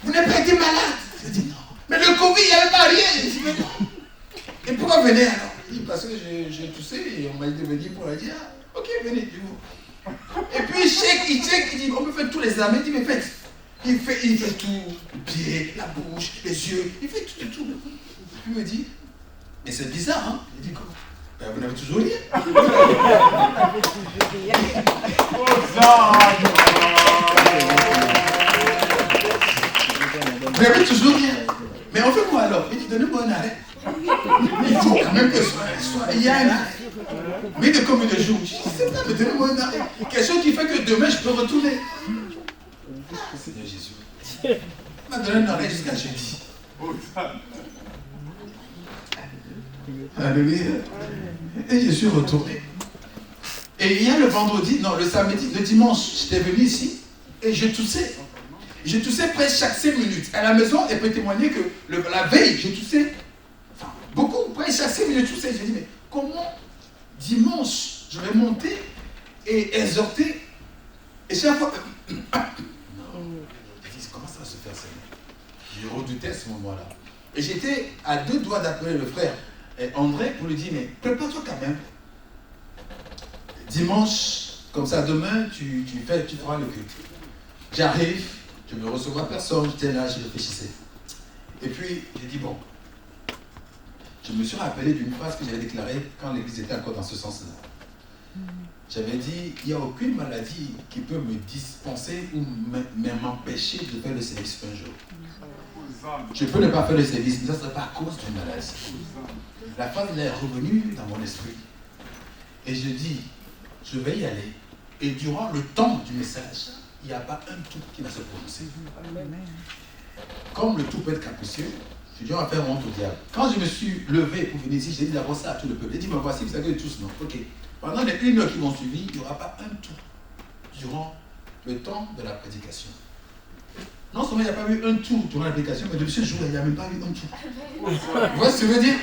Vous n'avez pas été malade. Je dis, non. Mais le Covid, il n'y avait pas rien. Je dis, mais non. Et pourquoi venez alors? Il dit, parce que j'ai toussé et on m'a dit de venir pour la dire, ah, ok, venez. Et puis il check, il dit, on peut faire tous les examens. Il dit, mais faites. Il fait tout, le pied, la bouche, les yeux, il fait tout. Et puis il me dit, mais c'est bizarre, hein? Il dit, quoi? Ben, vous n'avez toujours rien. Vous n'avez toujours rien. Mais on fait quoi alors? Il dit, donnez-moi un arrêt. Il faut quand même que il y a un arrêt. Mais de combien de jours? Je dis, c'est ça, mais donnez-moi un arrêt. Quelque chose qui fait que demain je peux retourner. Seigneur Jésus. Il m'a donné un arrêt jusqu'à jeudi. Alléluia. Et je suis retourné. Et il y a le vendredi, non, le samedi, le dimanche, j'étais venu ici et je toussais. Je toussais presque chaque 5 minutes. À la maison, elle peut témoigner que la veille, je toussais, enfin, beaucoup, presque chaque 5 minutes, je toussais. Je dis, mais comment dimanche, je vais monter et exhorter? Et chaque fois, non. Je dis, comment ça va se faire, Seigneur? Je redoutais à ce moment-là. Et j'étais à 2 doigts d'appeler le frère André pour lui dire, mais prépare-toi quand même. Dimanche, comme ça, demain, tu feras le culte. J'arrive, je ne recevais personne, j'étais là, je réfléchissais. Et puis, j'ai dit, bon, je me suis rappelé d'une phrase que j'avais déclarée quand l'église était encore dans ce sens-là. J'avais dit, il n'y a aucune maladie qui peut me dispenser ou m'empêcher de faire le service un jour. Je peux ne pas faire le service, mais ça ne sera pas à cause d'une maladie. La phrase elle est revenue dans mon esprit. Et je dis, je vais y aller. Et durant le temps du message, il n'y a pas un tout qui va se prononcer. Comme le tout peut être capricieux, je dis, on va faire honte au diable. Quand je me suis levé pour venir ici, j'ai dit d'abord ça à tout le peuple. J'ai dit, mais voici, vous savez tous, non? Ok. Pendant les 1 heure qui vont suivre, il n'y aura pas un tout durant le temps de la prédication. Non seulement il n'y a pas eu un tour durant la prédication, mais depuis ce jour-là, il n'y a même pas eu un tour. Vous voyez ce que je veux dire?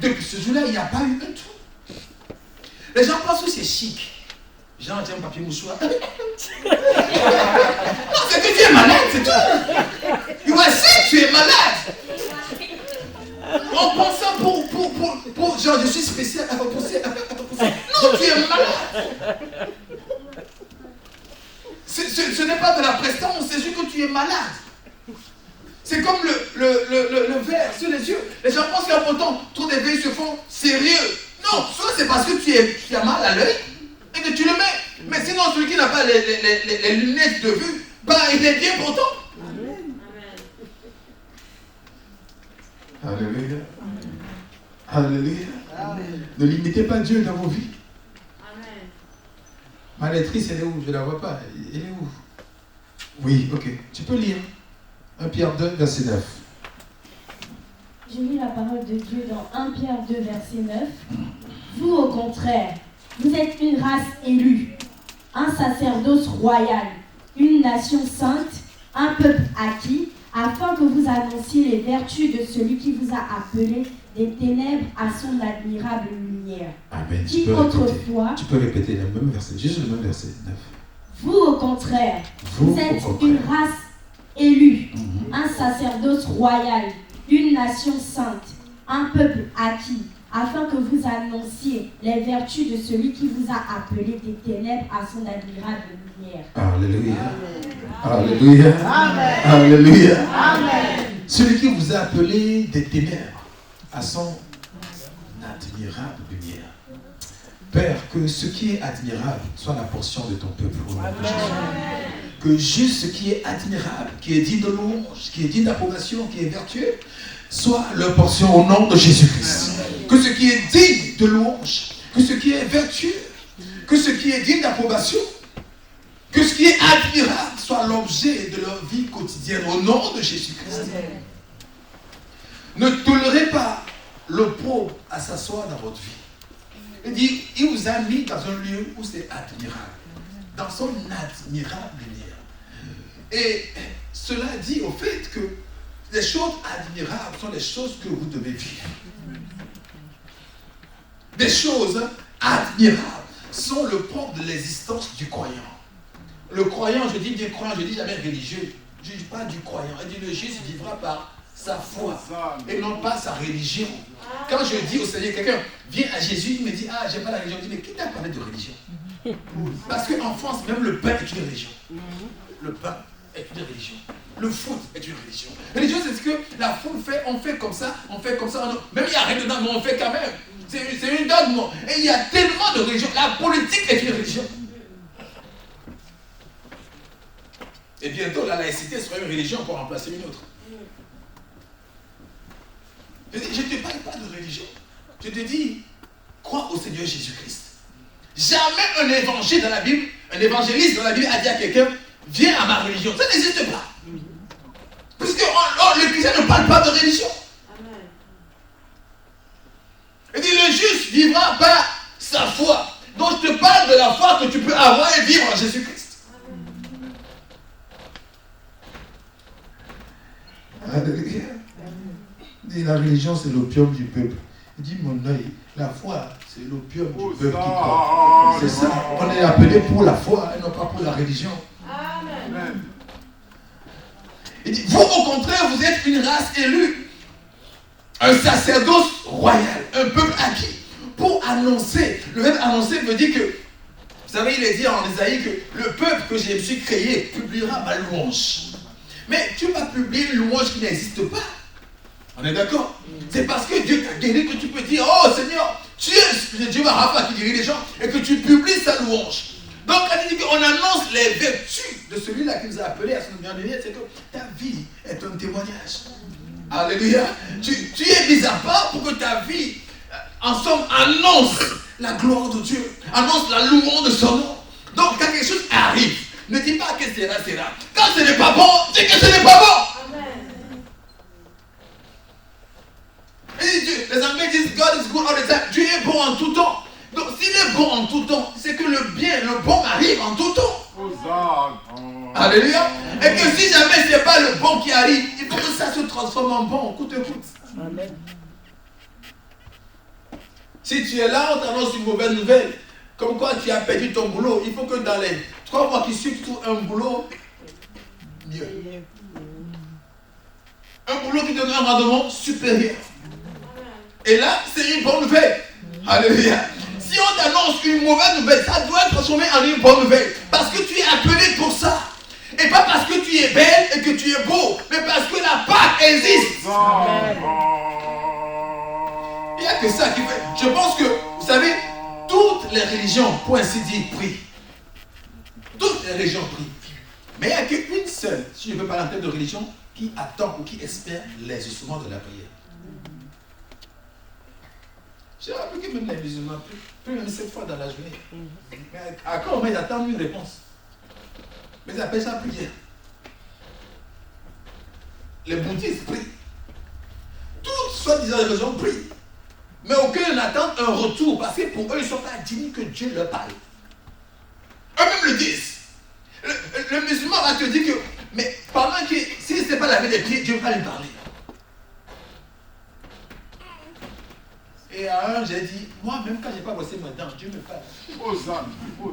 Depuis ce jour-là, il n'y a pas eu un tour. Les gens pensent que c'est chic. Jean, tiens un papier mouchoir. Non, c'est que tu es malade, c'est tout. Tu vois, si tu es malade. En pensant pour genre, je suis spécial à repousser. Non, tu es malade. Ce n'est pas de la prestance, c'est juste que tu es malade. C'est comme le verre sur les yeux. Les gens pensent qu'en portant trop d'éveil, ils se font sérieux. Non, soit c'est parce que tu as mal à l'œil et que tu le mets. Mais sinon, celui qui n'a pas les lunettes de vue, bah, il est bien pourtant. Alléluia. Alléluia. Ne limitez pas Dieu dans vos vies. Amen. Ma lectrice, elle est où? Je ne la vois pas. Elle est où? Oui, ok. Tu peux lire. 1 Pierre 2, verset 9. Je lis la parole de Dieu dans 1 Pierre 2, verset 9. Vous, au contraire, vous êtes une race élue, un sacerdoce royal, une nation sainte, un peuple acquis, afin que vous annonciez les vertus de celui qui vous a appelé des ténèbres à son admirable lumière. Amen. Qui autrefois... Tu peux répéter le même verset, juste le même verset 9. Vous, au contraire, vous êtes une race élue, un sacerdoce royal, une nation sainte, un peuple acquis, afin que vous annonciez les vertus de celui qui vous a appelé des ténèbres à son admirable lumière. Alléluia. Amen. Alléluia. Amen. Alléluia. Amen. Celui qui vous a appelé des ténèbres à son admirable lumière. Père, que ce qui est admirable soit la portion de ton peuple au nom de Jésus. Que juste ce qui est admirable, qui est digne de louange, qui est digne d'approbation, qui est vertueux, soit leur portion au nom de Jésus-Christ. Que ce qui est digne de louange, que ce qui est vertueux, que ce qui est digne d'approbation, que ce qui est admirable soit l'objet de leur vie quotidienne au nom de Jésus-Christ. Ne tolérez pas l'opprobre à s'asseoir dans votre vie. Il dit, il vous a mis dans un lieu où c'est admirable, dans son admirable lumière. Et cela dit au fait que les choses admirables sont les choses que vous devez vivre. Des choses admirables sont le propre de l'existence du croyant. Le croyant, je dis bien croyant, je dis jamais religieux. Je ne dis pas du croyant. Il dit le juste vivra par sa foi et non pas sa religion. Quand je dis au Seigneur, quelqu'un vient à Jésus, il me dit, ah, j'aime pas la religion. Je dis, mais qui t'a parlé de religion? Parce qu'en France, même le pain est une religion. Le pain est une religion. Le foot est une religion. Religion, c'est ce que la foule fait, on fait comme ça, même il n'y a rien dedans, mais on fait quand même. C'est une dogme. Et il y a tellement de religions. La politique est une religion. Et bientôt, la laïcité sera une religion pour remplacer une autre. Je ne te parle pas de religion. Je te dis, crois au Seigneur Jésus-Christ. Jamais un évangile dans la Bible, un évangéliste dans la Bible a dit à quelqu'un, viens à ma religion. Ça n'existe pas. Parce que le chrétien ne parle pas de religion. Il dit, le juste vivra par sa foi. Donc je te parle de la foi que tu peux avoir et vivre en Jésus-Christ. Alléluia. Et la religion, c'est l'opium du peuple. Il dit, mon œil, la foi, c'est l'opium du peuple qui croit. C'est ça. On est appelé pour la foi et non pas pour la religion. Amen. Il dit, vous, au contraire, vous êtes une race élue, un sacerdoce royal, un peuple acquis, pour annoncer. Le verbe annoncer veut dire que, vous savez, il est dit en Isaïe que le peuple que je me suis créé publiera ma louange. Mais tu vas publier une louange qui n'existe pas. On est d'accord? C'est parce que Dieu t'a guéri que tu peux dire, oh Seigneur, tu es Dieu Rafa qui guérit les gens et que tu publies sa louange. Donc, quand il dit qu'on annonce les vertus de celui-là qui nous a appelés à son bienvenue, c'est que ta vie est un témoignage. Alléluia. Tu es mis à part pour que ta vie, en somme, annonce la gloire de Dieu, annonce la louange de son nom. Donc, quand quelque chose arrive, ne dis pas que sera. Quand ce n'est pas bon, dis que ce n'est pas bon. Amen. Et Dieu, les Anglais disent God is good all the time. Dieu est bon en tout temps. Donc, s'il est bon en tout temps, c'est que le bien, le bon arrive en tout temps. Alléluia. Et que si jamais ce n'est pas le bon qui arrive, il faut que ça se transforme en bon. Coûte. Amen. Si tu es là, on t'annonce une mauvaise nouvelle. Comme quoi tu as perdu ton boulot. Il faut que dans les 3 mois qui suivent, tu trouves un boulot mieux. Un boulot qui donne un rendement supérieur. Et là, c'est une bonne nouvelle. Alléluia. Si on t'annonce une mauvaise nouvelle, ça doit être transformé en une bonne nouvelle. Parce que tu es appelé pour ça. Et pas parce que tu es belle et que tu es beau, mais parce que la Pâque existe. Amen. Il n'y a que ça qui fait. Je pense que, vous savez, toutes les religions, pour ainsi dire, prient. Toutes les religions prient. Mais il n'y a qu'une seule, si je veux parler en termes de religion, qui attend ou qui espère les instruments de la prière. J'ai appris que même les musulmans prient même 7 fois dans la journée. Mais à quoi moment ils attendent une réponse? Mais ils appellent ça prière. Les bouddhistes prient. Toutes soi-disant religions prient. Mais aucun n'attend un retour parce que pour eux, ils ne sont pas dignes que Dieu leur parle. Eux-mêmes le disent. Le musulman va te dire que, mais pendant que, si ce n'est pas laver les pieds, Dieu va lui parler. Et à un, j'ai dit, moi, même quand je n'ai pas bossé mes dents, Dieu me parle. Hosanna. Bon.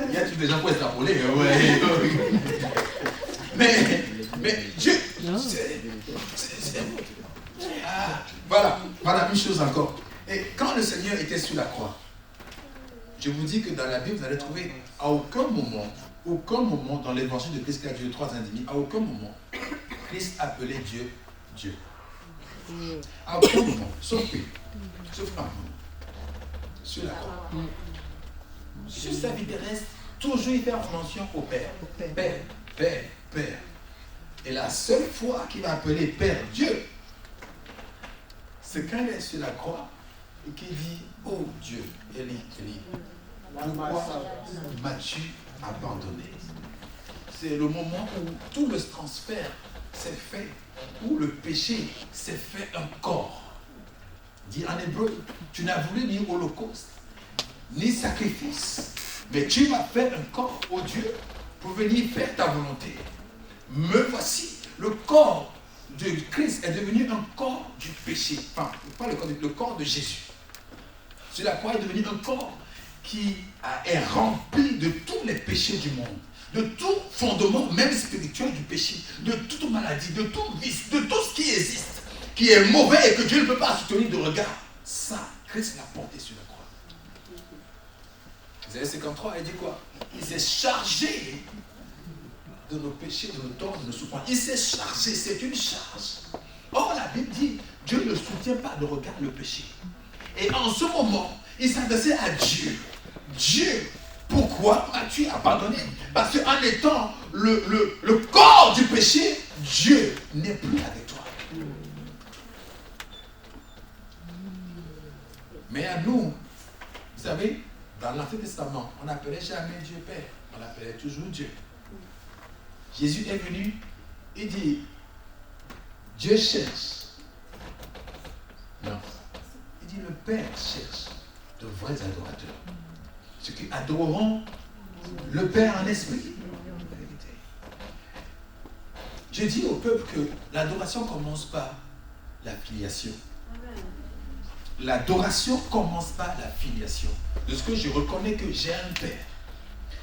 Il y a tous des gens pour extrapoler. Ouais. Mais Dieu, voilà une chose encore. Et quand le Seigneur était sur la croix, je vous dis que dans la Bible, vous allez trouver à aucun moment dans l'évangile de Christ qui a duré 3 ans et demi, à aucun moment, Christ appelait Dieu Dieu. À aucun moment, sauf un moment, sur la croix. Sur sa vie terrestre, toujours il fait mention au Père. Père. Et la seule fois qu'il va appeler Père Dieu, c'est quand il est sur la croix et qu'il dit, oh Dieu, Élie, pourquoi m'as-tu abandonné? C'est le moment où tout le transfert s'est fait, où le péché s'est fait un corps. Dit en hébreu, tu n'as voulu ni holocauste, ni sacrifice, mais tu m'as fait un corps, oh Dieu, pour venir faire ta volonté. Me voici, le corps de Christ est devenu un corps du péché. Enfin, pas le corps de Jésus. Sur la croix est devenu un corps qui est rempli de tous les péchés du monde, de tout fondement, même spirituel du péché, de toute maladie, de tout vice, de tout ce qui existe, qui est mauvais et que Dieu ne peut pas soutenir de regard. Ça, Christ l'a porté sur la croix. Isaïe 53, il dit quoi? Il s'est chargé de nos péchés, de nos torts, de nos souffrances. Il s'est chargé, c'est une charge. Or, la Bible dit, Dieu ne soutient pas de regard le péché. Et en ce moment, il s'adressait à Dieu. Dieu, pourquoi m'as-tu abandonné? Parce qu'en étant le corps du péché, Dieu n'est plus avec toi. Mais à nous, vous savez, dans l'Ancien Testament, on n'appelait jamais Dieu Père, on appelait toujours Dieu. Jésus est venu, il dit, Dieu cherche. Non. Il dit, le Père cherche de vrais adorateurs. Ceux qui adoreront le Père en esprit. Je dis au peuple que l'adoration commence par la filiation. L'adoration commence par la filiation. De ce que je reconnais que j'ai un Père.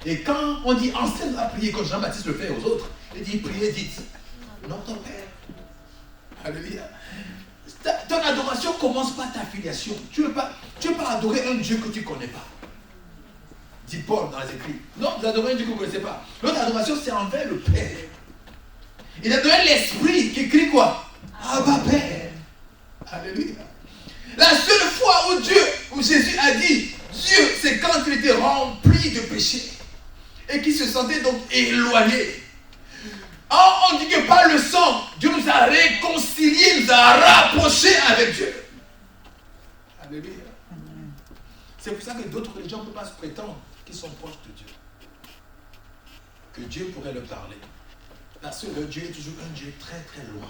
Et quand on dit enseigne à prier, comme Jean-Baptiste le fait aux autres, il dit priez, dites notre Père. Alléluia. Ton adoration commence par ta filiation. Tu ne veux pas adorer un Dieu que tu ne connais pas. dit Paul dans les écrits. Non, vous adorez un Dieu que vous ne connaissez pas. Notre adoration, c'est envers le Père. Il a donné l'Esprit qui crie quoi? Abba Père. Alléluia. La seule fois où Jésus a dit Dieu, c'est quand il était rempli de péché et qu'il se sentait donc éloigné. On dit que par le sang, Dieu nous a réconciliés, nous a rapprochés avec Dieu. Alléluia. C'est pour ça que d'autres religions ne peuvent pas se prétendre qu'ils sont proches de Dieu. Que Dieu pourrait leur parler. Parce que le Dieu est toujours un Dieu très très loin.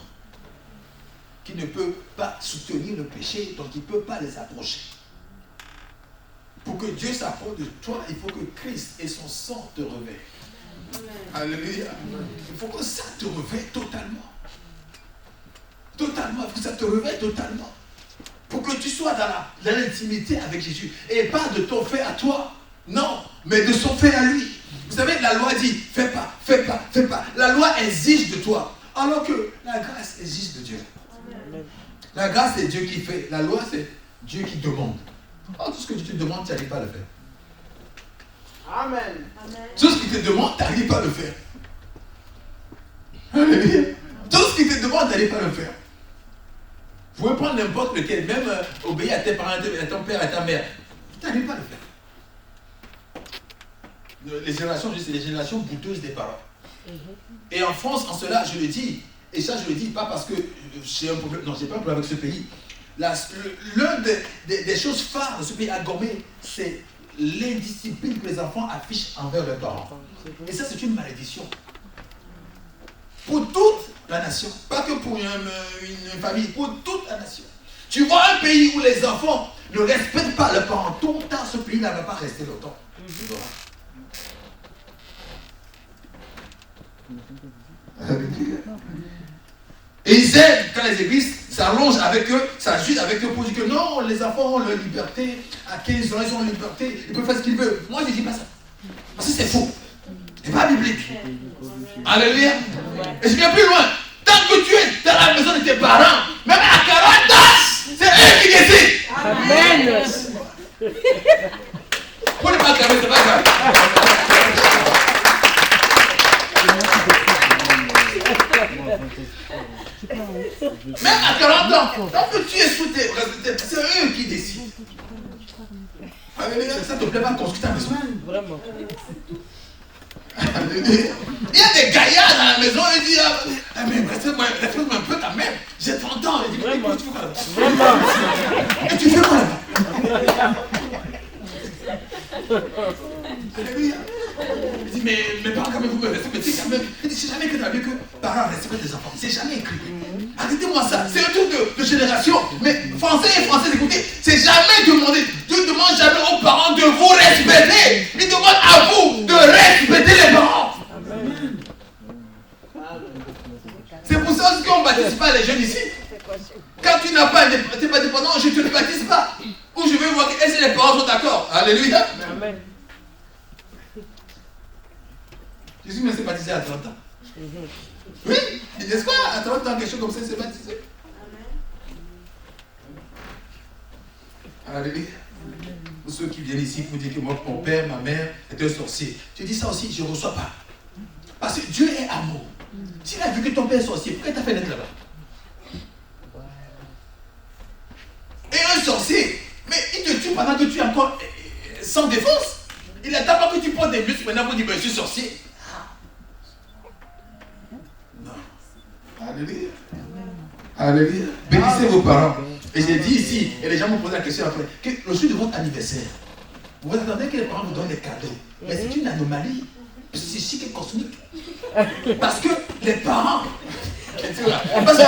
Qui ne peut pas soutenir le péché, donc il ne peut pas les approcher. Pour que Dieu s'approche de toi, il faut que Christ et son sang te revêtent. Alléluia. Il faut que ça te revête totalement. Totalement. Il faut que ça te revête totalement. Pour que tu sois dans l'intimité avec Jésus. Et pas de ton fait à toi. Non, mais de son fait à lui. Vous savez, la loi dit, fais pas, fais pas, fais pas. La loi exige de toi. Alors que la grâce exige de Dieu. La grâce, c'est Dieu qui fait. La loi, c'est Dieu qui demande. Oh, tout ce que tu te demandes, tu n'arrives pas à le faire. Amen. Tout ce qu'il te demande, tu n'arrives pas à le faire. Alléluia. Tout ce qu'il te demande, tu n'arrives pas à le faire. Vous pouvez prendre n'importe lequel, même obéir à tes parents, à ton père, à ta mère. Tu n'arrives pas à le faire. Les générations, c'est les générations bouteuses des parents. Et en France, en cela, je le dis, et ça, je le dis pas parce que j'ai un problème, non, j'ai pas un problème avec ce pays. L'une des choses phares de ce pays à Gomé, c'est l'indiscipline que les enfants affichent envers leurs parents. Et ça, c'est une malédiction. Pour toute la nation. Pas que pour une famille, pour toute la nation. Tu vois un pays où les enfants ne respectent pas leurs parents, tôt ou tard, ce pays ne va pas rester longtemps. Et ils aident quand les églises s'allongent avec eux, s'agitent avec eux pour dire que non, les enfants ont leur liberté, à 15 ans ils ont leur liberté, ils peuvent faire ce qu'ils veulent. Moi je ne dis pas ça. Parce que c'est faux. C'est pas biblique. Alléluia. Et je viens plus loin. Tant que tu es dans la maison de tes parents, même à 40 ans, c'est eux qui décident. Amen. Pour ne pas calmer, c'est pas grave. Même à 40 ans, tant que tu es sous tes responsabilités, c'est eux qui décident. Alléluia, ça ne te plaît pas construire ta maison. Vraiment. Alléluia. Il y a des gaillards dans la maison, ils disent ah, mais respecte-moi un peu ta mère. J'ai 30 ans. Il dit, mais tu fais quoi là-bas? Vraiment. Et tu fais quoi là-bas? Alléluia. Il dit, mais mes parents, quand même, vous me respectez quand même. Il dit, c'est jamais que dans la vie que parents respectent les enfants. C'est jamais écrit. Arrêtez-moi ça. C'est un truc de génération. Mais français et français, écoutez, c'est jamais demandé. Dieu ne demande jamais aux parents de vous respecter. Il demande à vous de respecter les parents. Amen. C'est pour ça qu'on ne baptise pas les jeunes ici. Quand tu n'as pas, t'es pas dépendant, je ne te le baptise pas. Ou je vais voir que si les parents sont d'accord. Alléluia. Amen. Jésus m'a s'est baptisé à 30 ans. Oui, n'est-ce pas? À 30 ans, quelque chose comme ça, il s'est baptisé. Alléluia. Pour ceux qui viennent ici pour dire que moi, mon père, ma mère était un sorcier. Je dis ça aussi, je ne reçois pas. Parce que Dieu est amour. S'il a vu que ton père est sorcier, pourquoi t'as fait naître là-bas? Et un sorcier, mais il te tue pendant que tu es encore sans défense. Il n'attend pas que tu portes des muscles maintenant pour dire ben, je suis sorcier. Non. Alléluia. Alléluia. Bénissez vos parents. Et j'ai dit ici, et les gens m'ont posé la question après, que le jour de votre anniversaire, vous attendez que les parents vous donnent des cadeaux. Mais c'est une anomalie. C'est chic et cosmique. Parce que les parents. Parce que,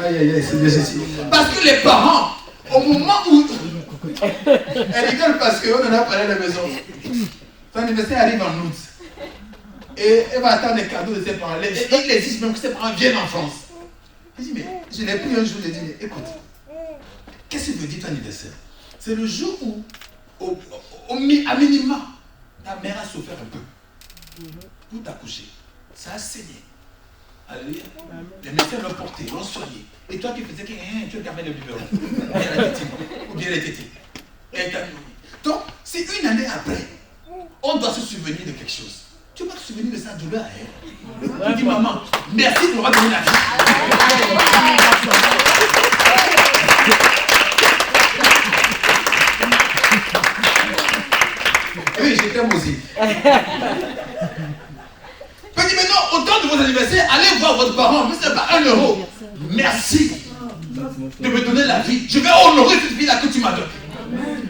aïe aïe aïe, c'est bien ceci. Parce que les parents, au moment où. Elle rigole parce qu'on en a parlé à la maison. Son anniversaire arrive en août. Et elle va attendre les cadeaux de ses parents. Il existe même que ses parents viennent en France. Elle dit, mais je l'ai pris un jour, j'ai dit, mais écoute, qu'est-ce que veut dire ton anniversaire? C'est le jour où, à minima, ta mère a souffert un peu pour t'accoucher. Ça a saigné. Alléluia. Les médecins l'ont porté, l'ont soigné. Et toi, tu faisais que tu as gardé le biberon. Ou bien la tétine. Et donc, Si une année après, on doit se souvenir de quelque chose, tu vas te souvenir de sa douleur. Tu dis, maman, merci de m'avoir donné la vie. Oui, je t'aime aussi. Petit maintenant, au temps de vos anniversaires, allez voir votre parent, mais ce n'est pas 1 euro. Merci de me donner la vie. Je vais honorer cette vie-là que tu m'as donnée.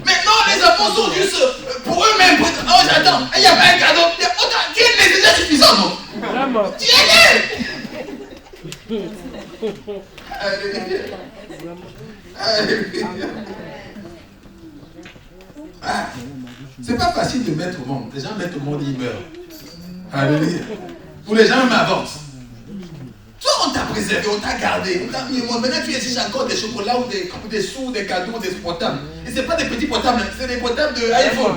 Maintenant, les enfants sont juste pour eux-mêmes. Oh, j'attends. Il n'y a pas un cadeau. Tu es déjà suffisant, non? Tu es c'est pas facile de mettre au monde. Les gens mettent au monde, ils meurent. Alléluia. Pour les gens, même avortent. Toi, on t'a préservé, on t'a gardé. Maintenant, tu exiges encore des chocolats ou des sous, des cadeaux, des portables. Et ce n'est pas des petits portables, c'est des portables de iPhone.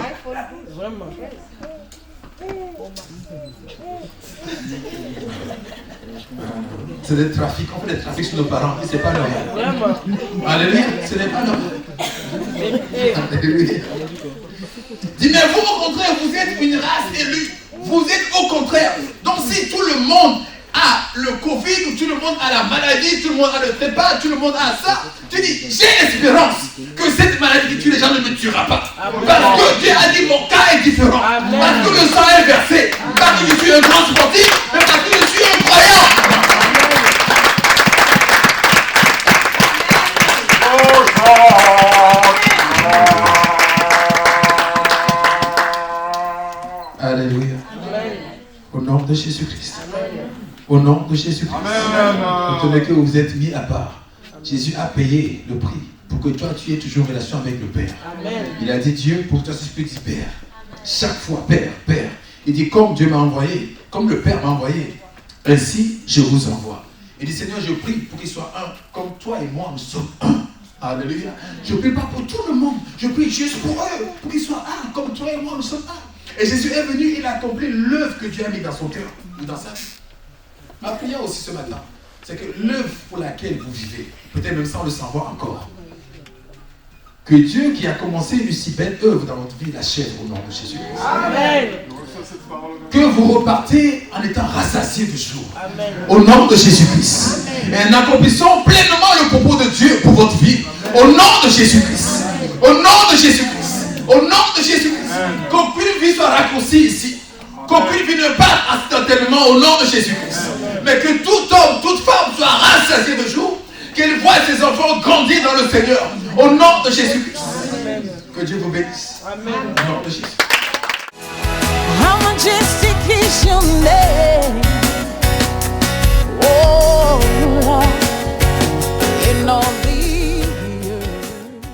Vraiment. C'est des trafics, on fait des trafics sur nos parents, et c'est pas normal. Vraiment. Alléluia, ce n'est pas normal. Alléluia. Dis, mais vous, au contraire, vous êtes une race élue. Vous êtes au contraire. Donc, si tout le monde a le Covid, ou tout le monde a la maladie, tout le monde a le trépas, tout le monde a ça, tu dis, j'ai l'espérance que cette maladie qui tue les gens ne me tuera pas. Amen. Parce que Dieu a dit, mon cas est différent. Amen. Parce que le sang est versé. Parce que je suis un grand sportif, mais parce que je suis un croyant. Alléluia. Au nom de Jésus-Christ. Au nom de Jésus-Christ. Retenez que vous êtes mis à part. Jésus a payé le prix pour que toi tu aies toujours une relation avec le Père. Amen. Il a dit Dieu, pour toi, c'est dit Père. Chaque fois, Père, Père. Il dit comme Dieu m'a envoyé, comme le Père m'a envoyé, ainsi je vous envoie. Il dit Seigneur, je prie pour qu'il soit un, comme toi et moi nous sommes un. Alléluia. Je ne prie pas pour tout le monde, je prie juste pour eux, pour qu'ils soient un, comme toi et moi nous sommes un. Et Jésus est venu, il a accompli l'œuvre que Dieu a mis dans son cœur, dans sa vie. Ma prière aussi ce matin, c'est que l'œuvre pour laquelle vous vivez, peut-être même sans le savoir encore, que Dieu qui a commencé une si belle œuvre dans votre vie l'achève au nom de Jésus-Christ. Amen. Que vous repartez en étant rassasiés de jour. Amen. Au nom de Jésus-Christ. Et en accomplissant pleinement le propos de Dieu pour votre vie. Au nom de Jésus-Christ. Au nom de Jésus-Christ. Au nom de Jésus-Christ. Qu'aucune vie soit raccourcie ici. Qu'aucune vie ne parte accidentellement au nom de Jésus-Christ. Mais que tout homme, toute femme soit rassasié de jour. Qu'elle voie ses enfants grandir dans le Seigneur. Au nom de Jésus-Christ. Que Dieu vous bénisse. Amen. Au nom de Jésus. How majestic is your name.